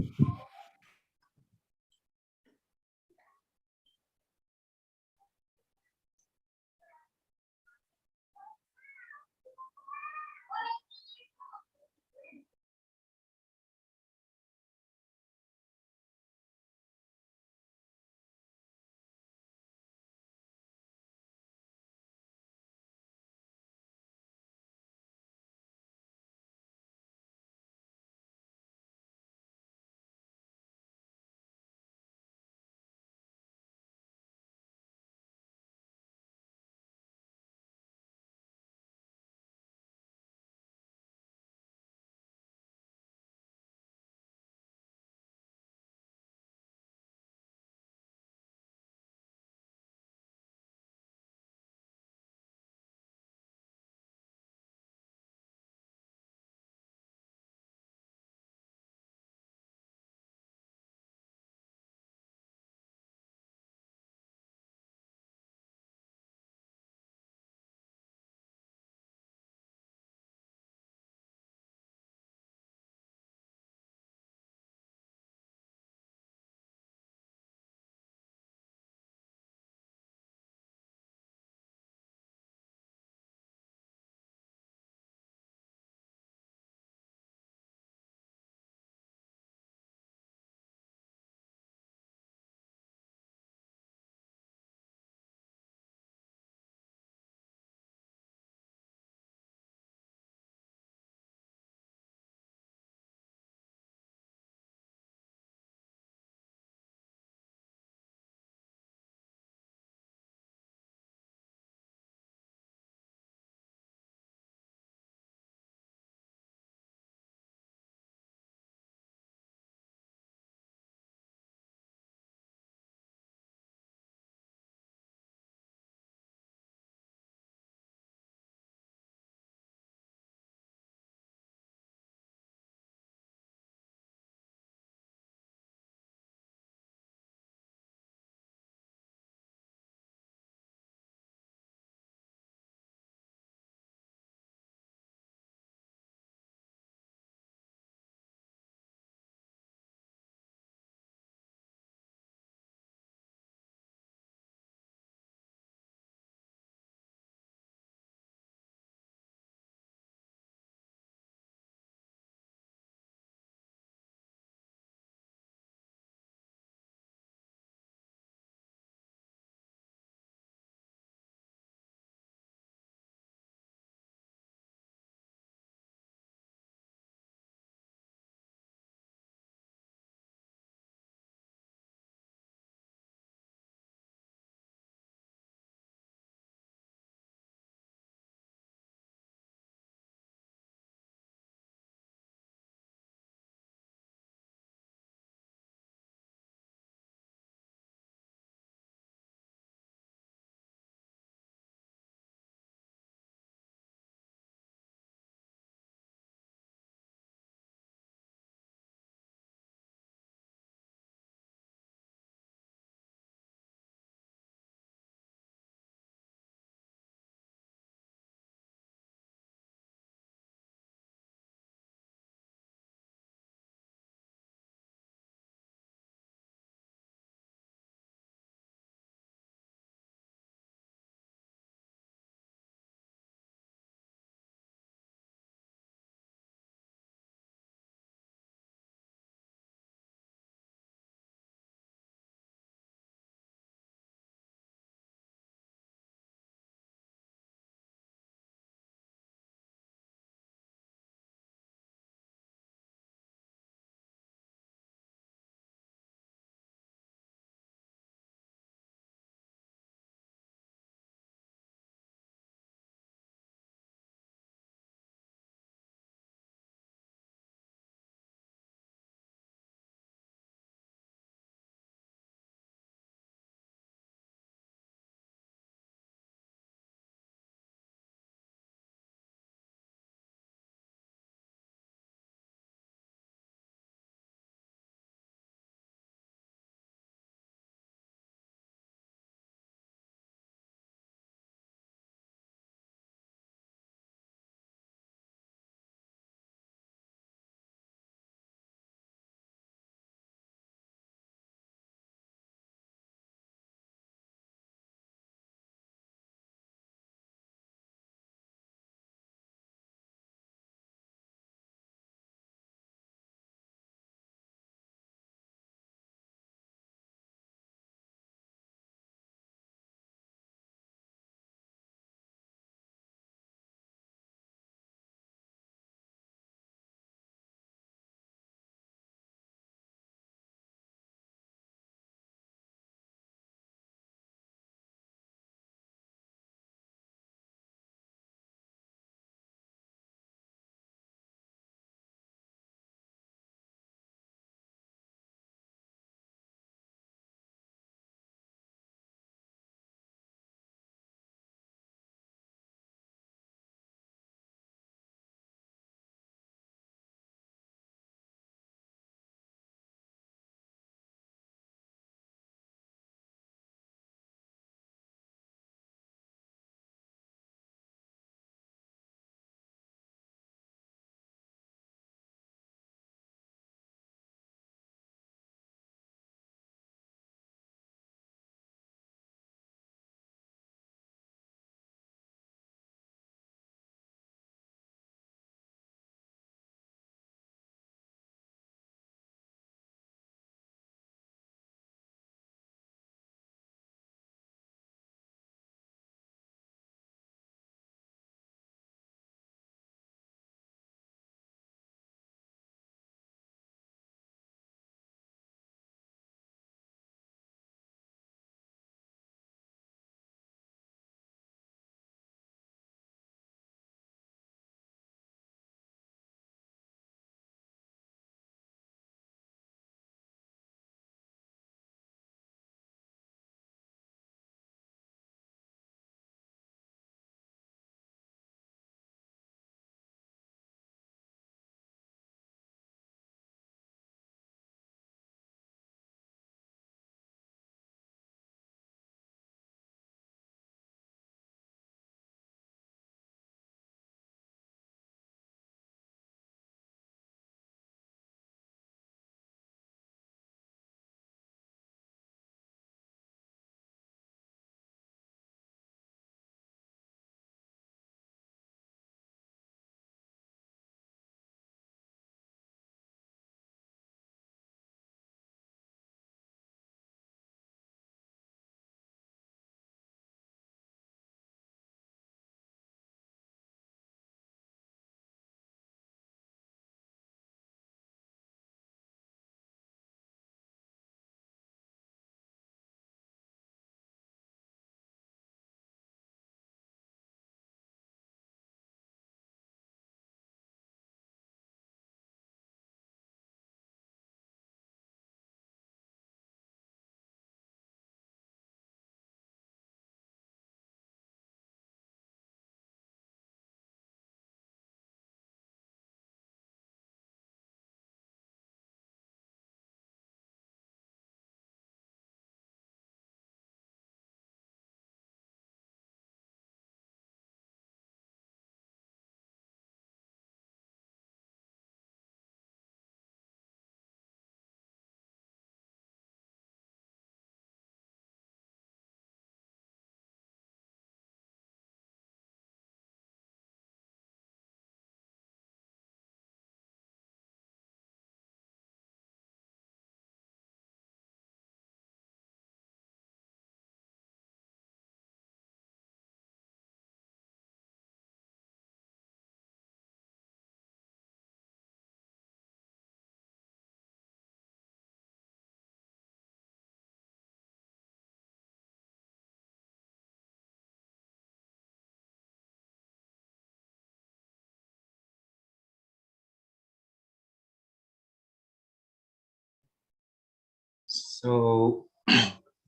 So,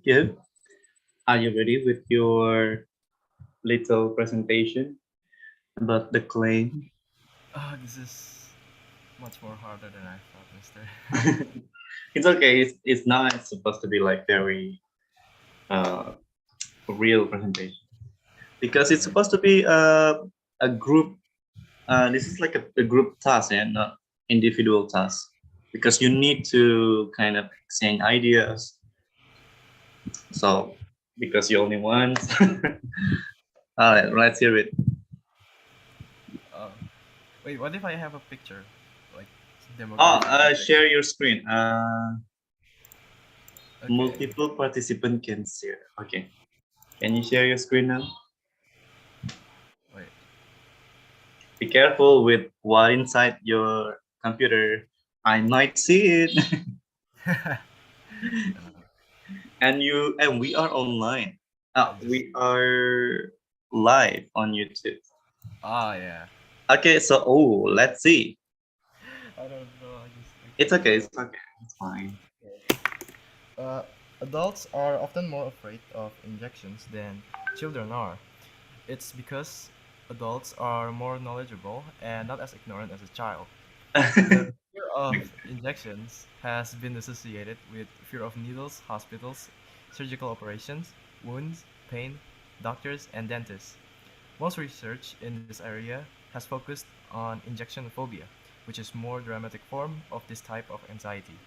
yeah, are you ready with your little presentation about the claim? This is much more harder than I thought, Mister. It's okay. It's not supposed to be like very uh, real presentation because it's Okay. supposed to be a group. This is like a group task and not individual task because you need to kind of exchange ideas. So because you only once. All right, let's hear it. Uh, Wait, what if I have a picture, like Oh, demographic index? share your screen. Okay. Multiple participant can share. Okay. Can you share your screen now? Wait. Be careful with what inside your computer. I might see it. And we are online. I just. We are live on YouTube. Yeah. Okay, so let's see. I don't know. I just. It's okay. It's okay. It's fine. Uh, Adults are often more afraid of injections than children are. It's because adults are more knowledgeable and not as ignorant as a child. The fear of injections has been associated with fear of needles, hospitals, surgical operations, wounds, pain, doctors, and dentists. Most research in this area has focused on injection phobia, which is more dramatic form of this type of anxiety.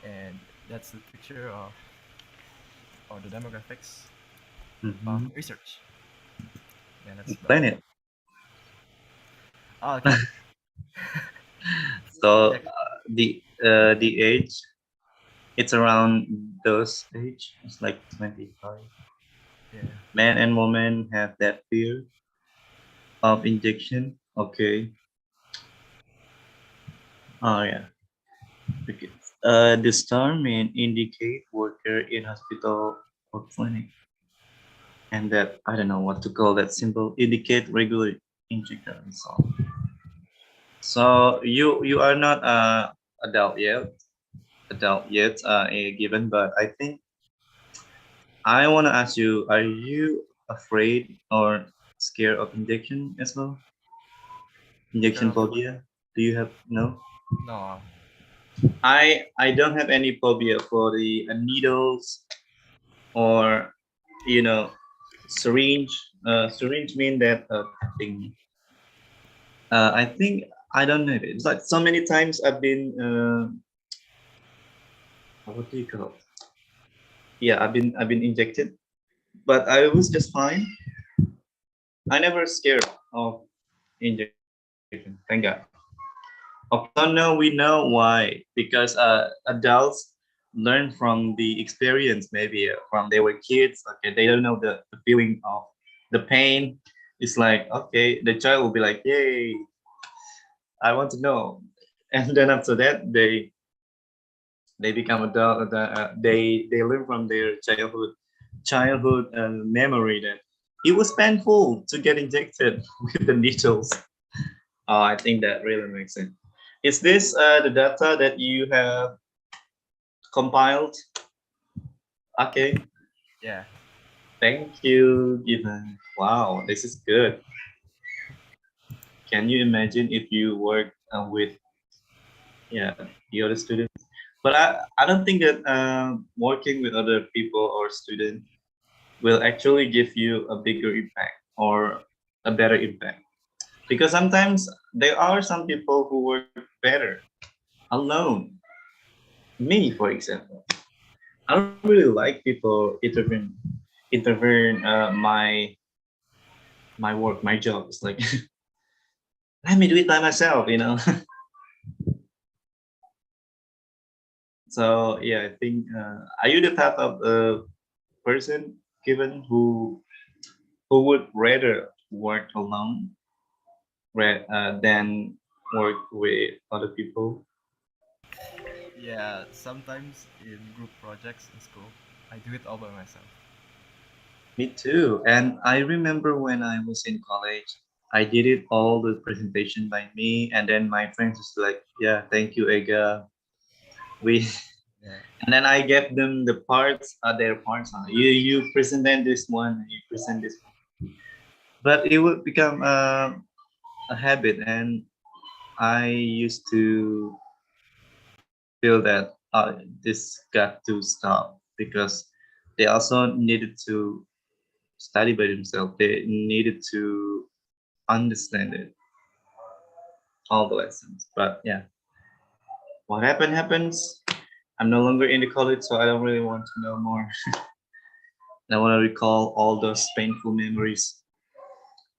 And that's the picture of or the demographics of Mhm. research. And that's about Explain it. it. Okay. So Injection. the age, it's around those age. It's like 25. Yeah. Man and woman have that fear of injection. Okay. Oh yeah. Okay. The star may indicate worker in hospital or clinic, and that I don't know what to call that symbol. Indicate regular injection and so on. So you are not adult yet, given, but I think I want to ask you: are you afraid or scared of injection as well? Scared Injection of what? phobia? Do you have no? No. I don't have any phobia for the needles or you know syringe. Syringe mean that thing. I think I don't know. It's like so many times I've been what do you call? Yeah, I've been injected, but I was just fine. I never scared of injection. Thank God. Okay, so now we know why because adults learn from the experience maybe from they were kids. Okay, they don't know the feeling of the pain. It's like okay, the child will be like, "Yay, I want to know," and then after that they become adult. They learn from their childhood memory that it was painful to get injected with the needles. Oh, I think that really makes sense. Is this the data that you have compiled? Okay, Yeah. thank you, Given. Wow, this is good. Can you imagine if you work with yeah the other students? But I don't think that working with other people or students will actually give you a bigger impact or a better impact because sometimes there are some people who work better alone. Me, for example, I don't really like people intervene my work, my job. It's like let me do it by myself. So yeah, I think are you the type of person given who would rather work alone than work with other people? Yeah. Sometimes in group projects in school, I do it all by myself. Me too. And I remember when I was in college, I did it all the presentation by me, and then my friends was like, "Yeah, thank you, Ega. We Yeah. And then I gave them the parts, their parts. You present them this one, you present this one. But it would become a habit, and I used to feel that this got to stop because they also needed to study by themselves. They needed to understand it, all the lessons. But yeah, what happened happens. I'm no longer in the college, so I don't really want to know more. I want to recall all those painful memories.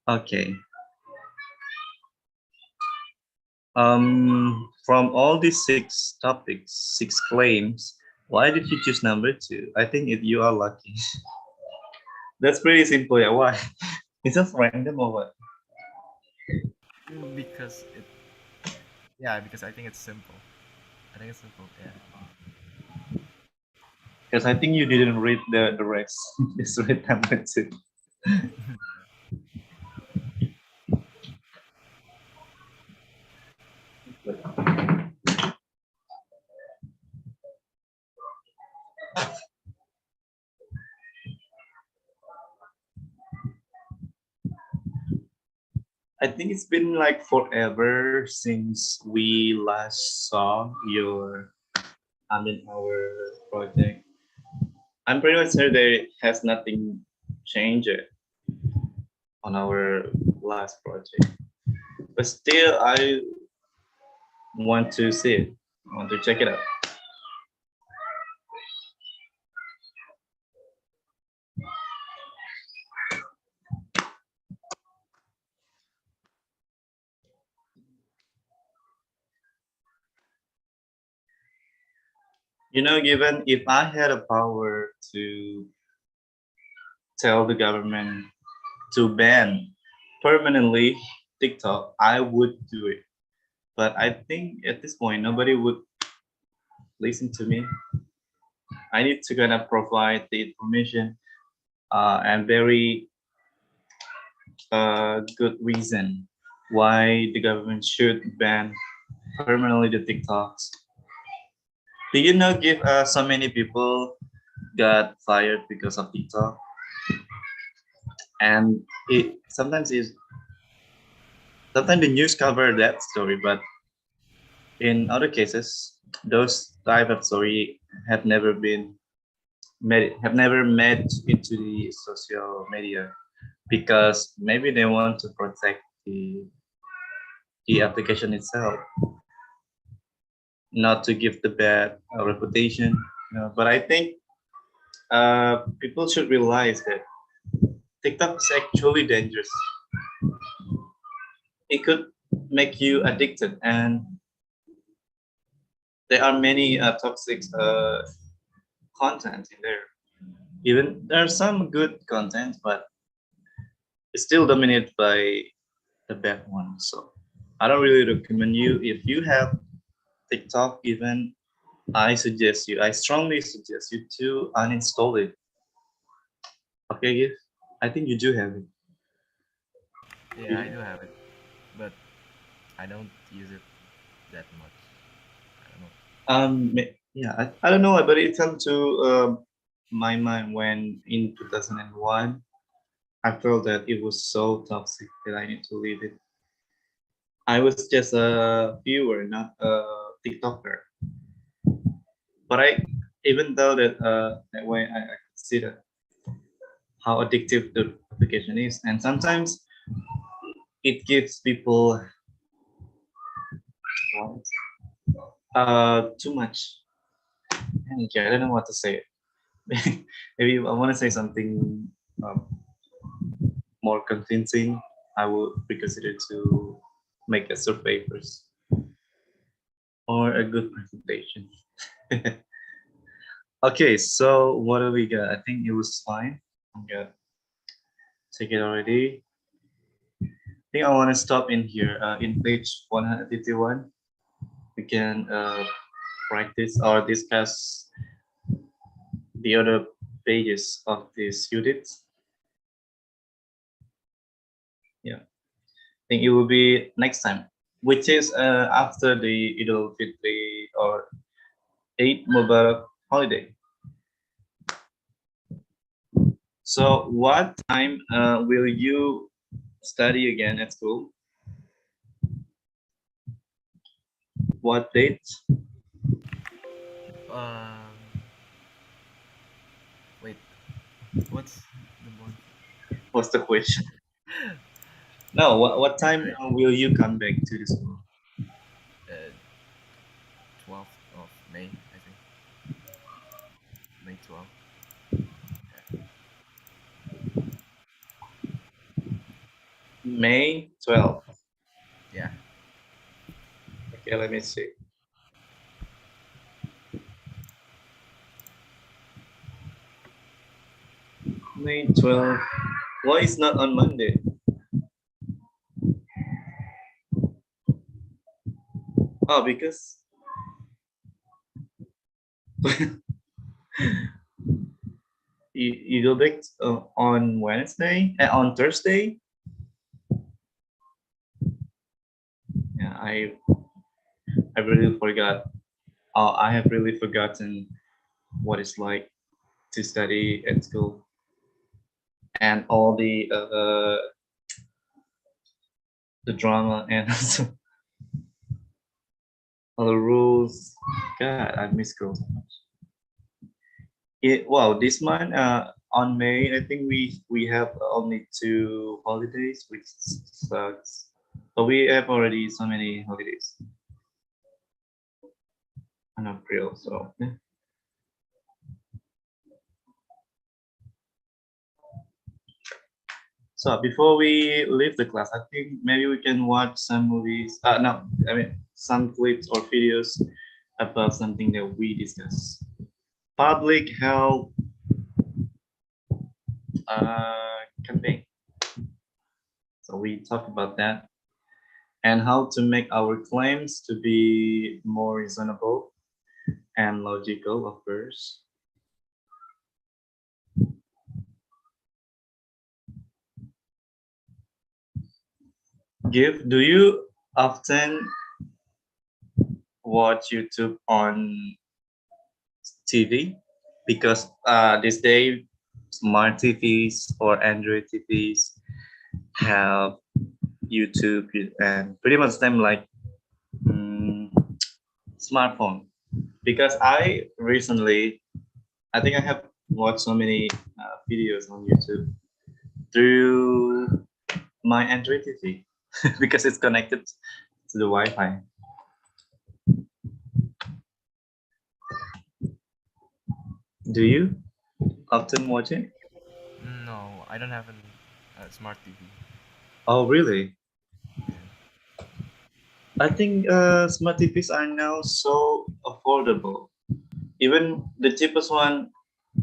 Okay. From all these six topics, six claims, why did you choose number two? I think you are lucky. That's pretty simple. Yeah, why? It's just random or what? Because it, yeah, because I think it's simple. I think it's simple. Yeah. Because I think you didn't read the rest. Just read number two. I think it's been like forever since we last saw our project. I'm pretty much sure there has nothing changed on our last project. But still, I want to see it. I want to check it out. Given if I had a power to tell the government to ban permanently TikTok, I would do it. But I think at this point, nobody would listen to me. I need to kind of provide the information and very good reason why the government should ban permanently the TikToks. Do you know if so many people got fired because of TikTok? And it sometimes the news cover that story, but in other cases, those type of story have never made into the social media because maybe they want to protect the application itself, not to give the bad reputation. But I think people should realize that TikTok is actually dangerous. It could make you addicted, and there are many toxic content in there. Even there are some good content, but it's still dominated by the bad one. So I don't really recommend you if you have TikTok. Even I strongly suggest you to uninstall it. Okay, Gif? I think you do have it. Yeah, I do have it, but I don't use it that much. I don't know. Yeah, I don't know, but it comes to my mind when in 2001 I felt that it was so toxic that I need to leave it. I was just a viewer, not a TikToker. But even though that way, I consider how addictive the application is, and sometimes it gives people too much energy. I don't know what to say. Maybe I want to say something um, more convincing. I would reconsider to make a survey first or a good presentation. Okay, so what do we got? I think it was fine. I'm gonna take it already. I think I want to stop in here in page 151. We can practice or discuss the other pages of this unit. Yeah, I think it will be next time, which is after the Idul Fitri or Eid Mubarak holiday. So, what time will you study again at school? What date? Um, Wait, what's the one? What's the question? No, what time will you come back to the school? 12th of May, I think. May 12th. May 12th. Yeah. Okay, let me see. May 12th. Why it's not on Monday? Oh, because you go back on Wednesday, on Thursday. Yeah, I really forgot. I have really forgotten what it's like to study at school and all the drama and also all the rules. God, I miss school so much. Wow, this month on May, I think we have only 2 holidays, which sucks. But we have already so many holidays in April, so yeah. So before we leave the class, I think maybe we can watch some movies. No, I mean some clips or videos about something that we discuss. Public health campaign. So we talk about that and how to make our claims to be more reasonable and logical, of course. Do you often watch YouTube on TV? Because this day, smart TVs or Android TVs have YouTube and pretty much them like smartphone. Because I recently, I think I have watched so many videos on YouTube through my Android TV because it's connected to the Wi-Fi. Do you often watch it? No, I don't have a smart TV. Oh, really? Yeah. I think smart TVs are now so affordable. Even the cheapest one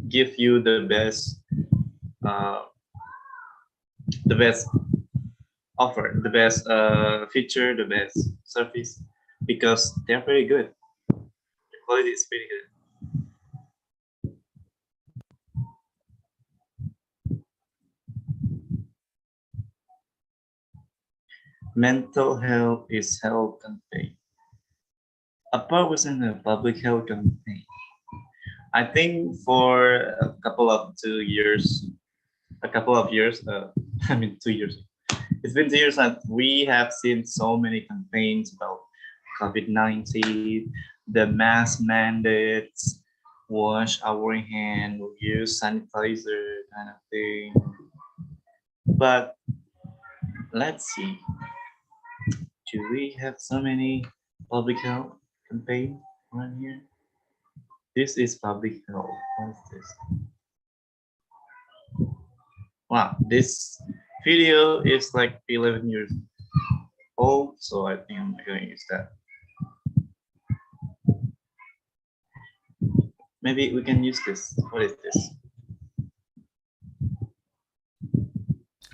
give you uh, the best offer, the best feature, the best service, because they're very good. The quality is pretty good. Mental health is health campaign. Apart wasn't a public health campaign. I think for a couple of years, I mean 2 years. It's been 2 years that we have seen so many campaigns about COVID-19, the mask mandates, wash our hand, use sanitizer, kind of thing. But let's see, do we have so many public health campaign around here? This is public health. What is this? Wow, this video is like 11 years old, so I think I'm going to use that. Maybe we can use this. What is this?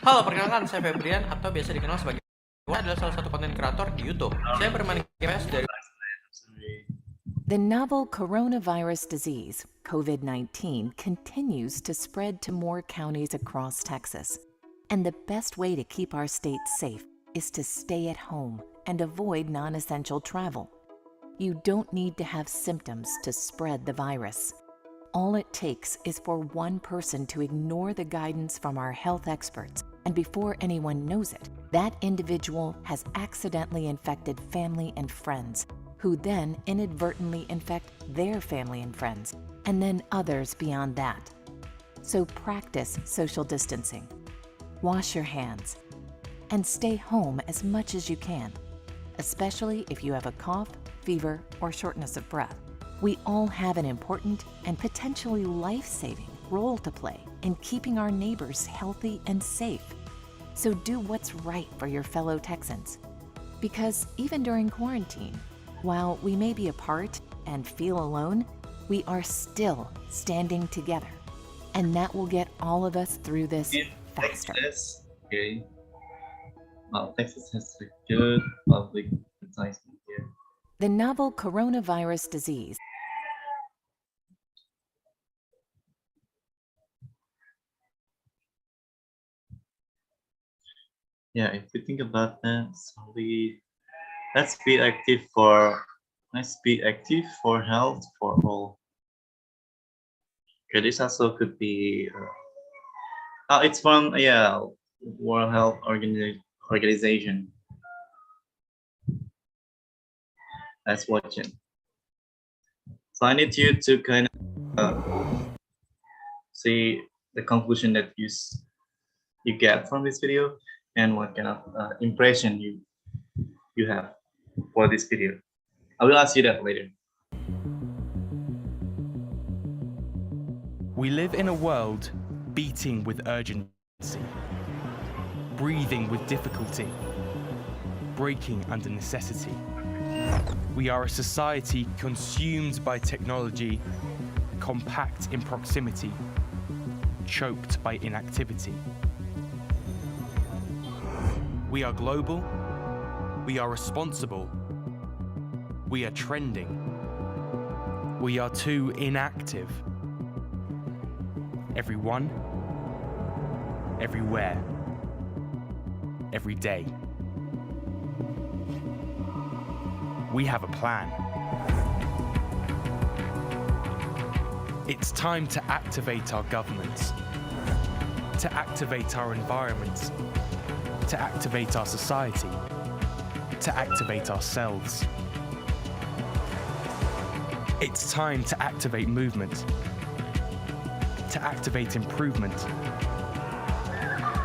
Halo, perkenalkan saya Febrian atau biasa dikenal sebagai adalah salah satu konten kreator di YouTube. Saya bermain game dari The novel coronavirus disease, COVID-19, continues to spread to more counties across Texas. And the best way to keep our state safe is to stay at home and avoid non-essential travel. You don't need to have symptoms to spread the virus. All it takes is for one person to ignore the guidance from our health experts, and before anyone knows it, that individual has accidentally infected family and friends, who then inadvertently infect their family and friends, and then others beyond that. So practice social distancing. Wash your hands, and stay home as much as you can, especially if you have a cough, fever, or shortness of breath. We all have an important and potentially life-saving role to play in keeping our neighbors healthy and safe. So do what's right for your fellow Texans. Because even during quarantine, while we may be apart and feel alone, we are still standing together. And that will get all of us through this faster. Texas, okay. Well, Texas has a good public advertisement here. The novel coronavirus disease. Yeah, if you think about that, let's be active for health for all. Okay, this also could be. It's from World Health Organization. Let's watch it. So I need you to kind of see the conclusion that you get from this video and what kind of impression you have for this video. I will ask you that later. We live in a world beating with urgency, breathing with difficulty, breaking under necessity. We are a society consumed by technology, compact in proximity, choked by inactivity. We are global, we are responsible, we are trending, we are too inactive. Everyone, everywhere, every day. We have a plan. It's time to activate our governments, to activate our environments, to activate our society, to activate ourselves. It's time to activate movement, to activate improvement,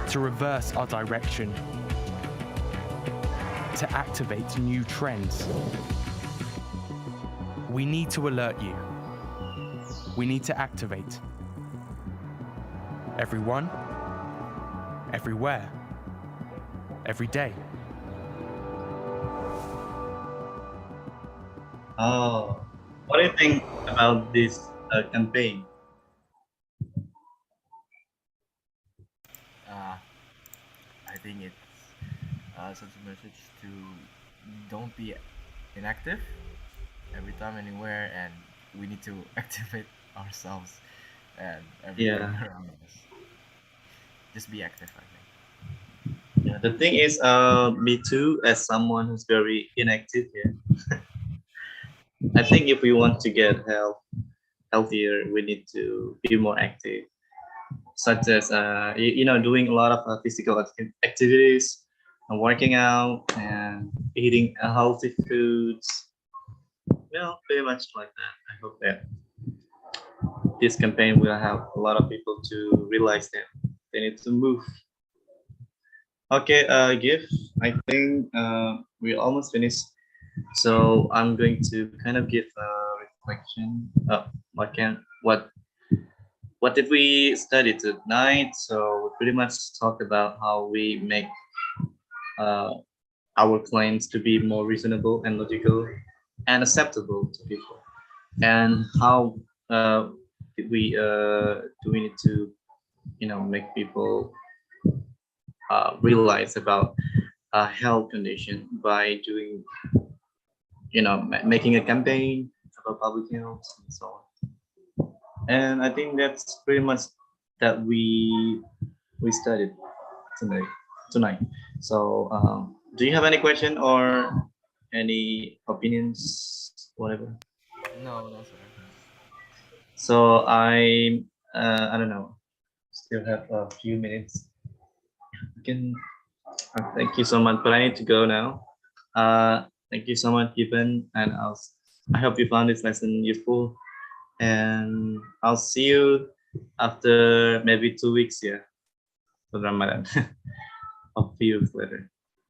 to reverse our direction, to activate new trends. We need to alert you. We need to activate. Everyone, everywhere, every day. Oh, what do you think about this campaign? I think it's sends a message to don't be inactive every time, anywhere, and we need to activate ourselves and everything Yeah. around us. Just be active, I think. Yeah, the thing is, me too, as someone who's very inactive here. I think if we want to get healthier, we need to be more active, such as doing a lot of physical activities, and working out, and eating healthy foods. Pretty much like that. I hope that this campaign will help a lot of people to realize that they need to move. Okay, Gif, I think we almost finished. So I'm going to kind of give a reflection. What did we study tonight? So we pretty much talk about how we make our claims to be more reasonable and logical and acceptable to people, and how do we need to make people realize about a health condition by doing making a campaign about public health and so on. And I think that's pretty much that we studied tonight. So do you have any question or any opinions whatever. No, no, sir. So I don't know. Still have a few minutes. You can. Thank you so much, but I need to go now. Thank you so much, Given, and I hope you found this lesson useful. And I'll see you after maybe 2 weeks, yeah, for Ramadan. I'll see you later.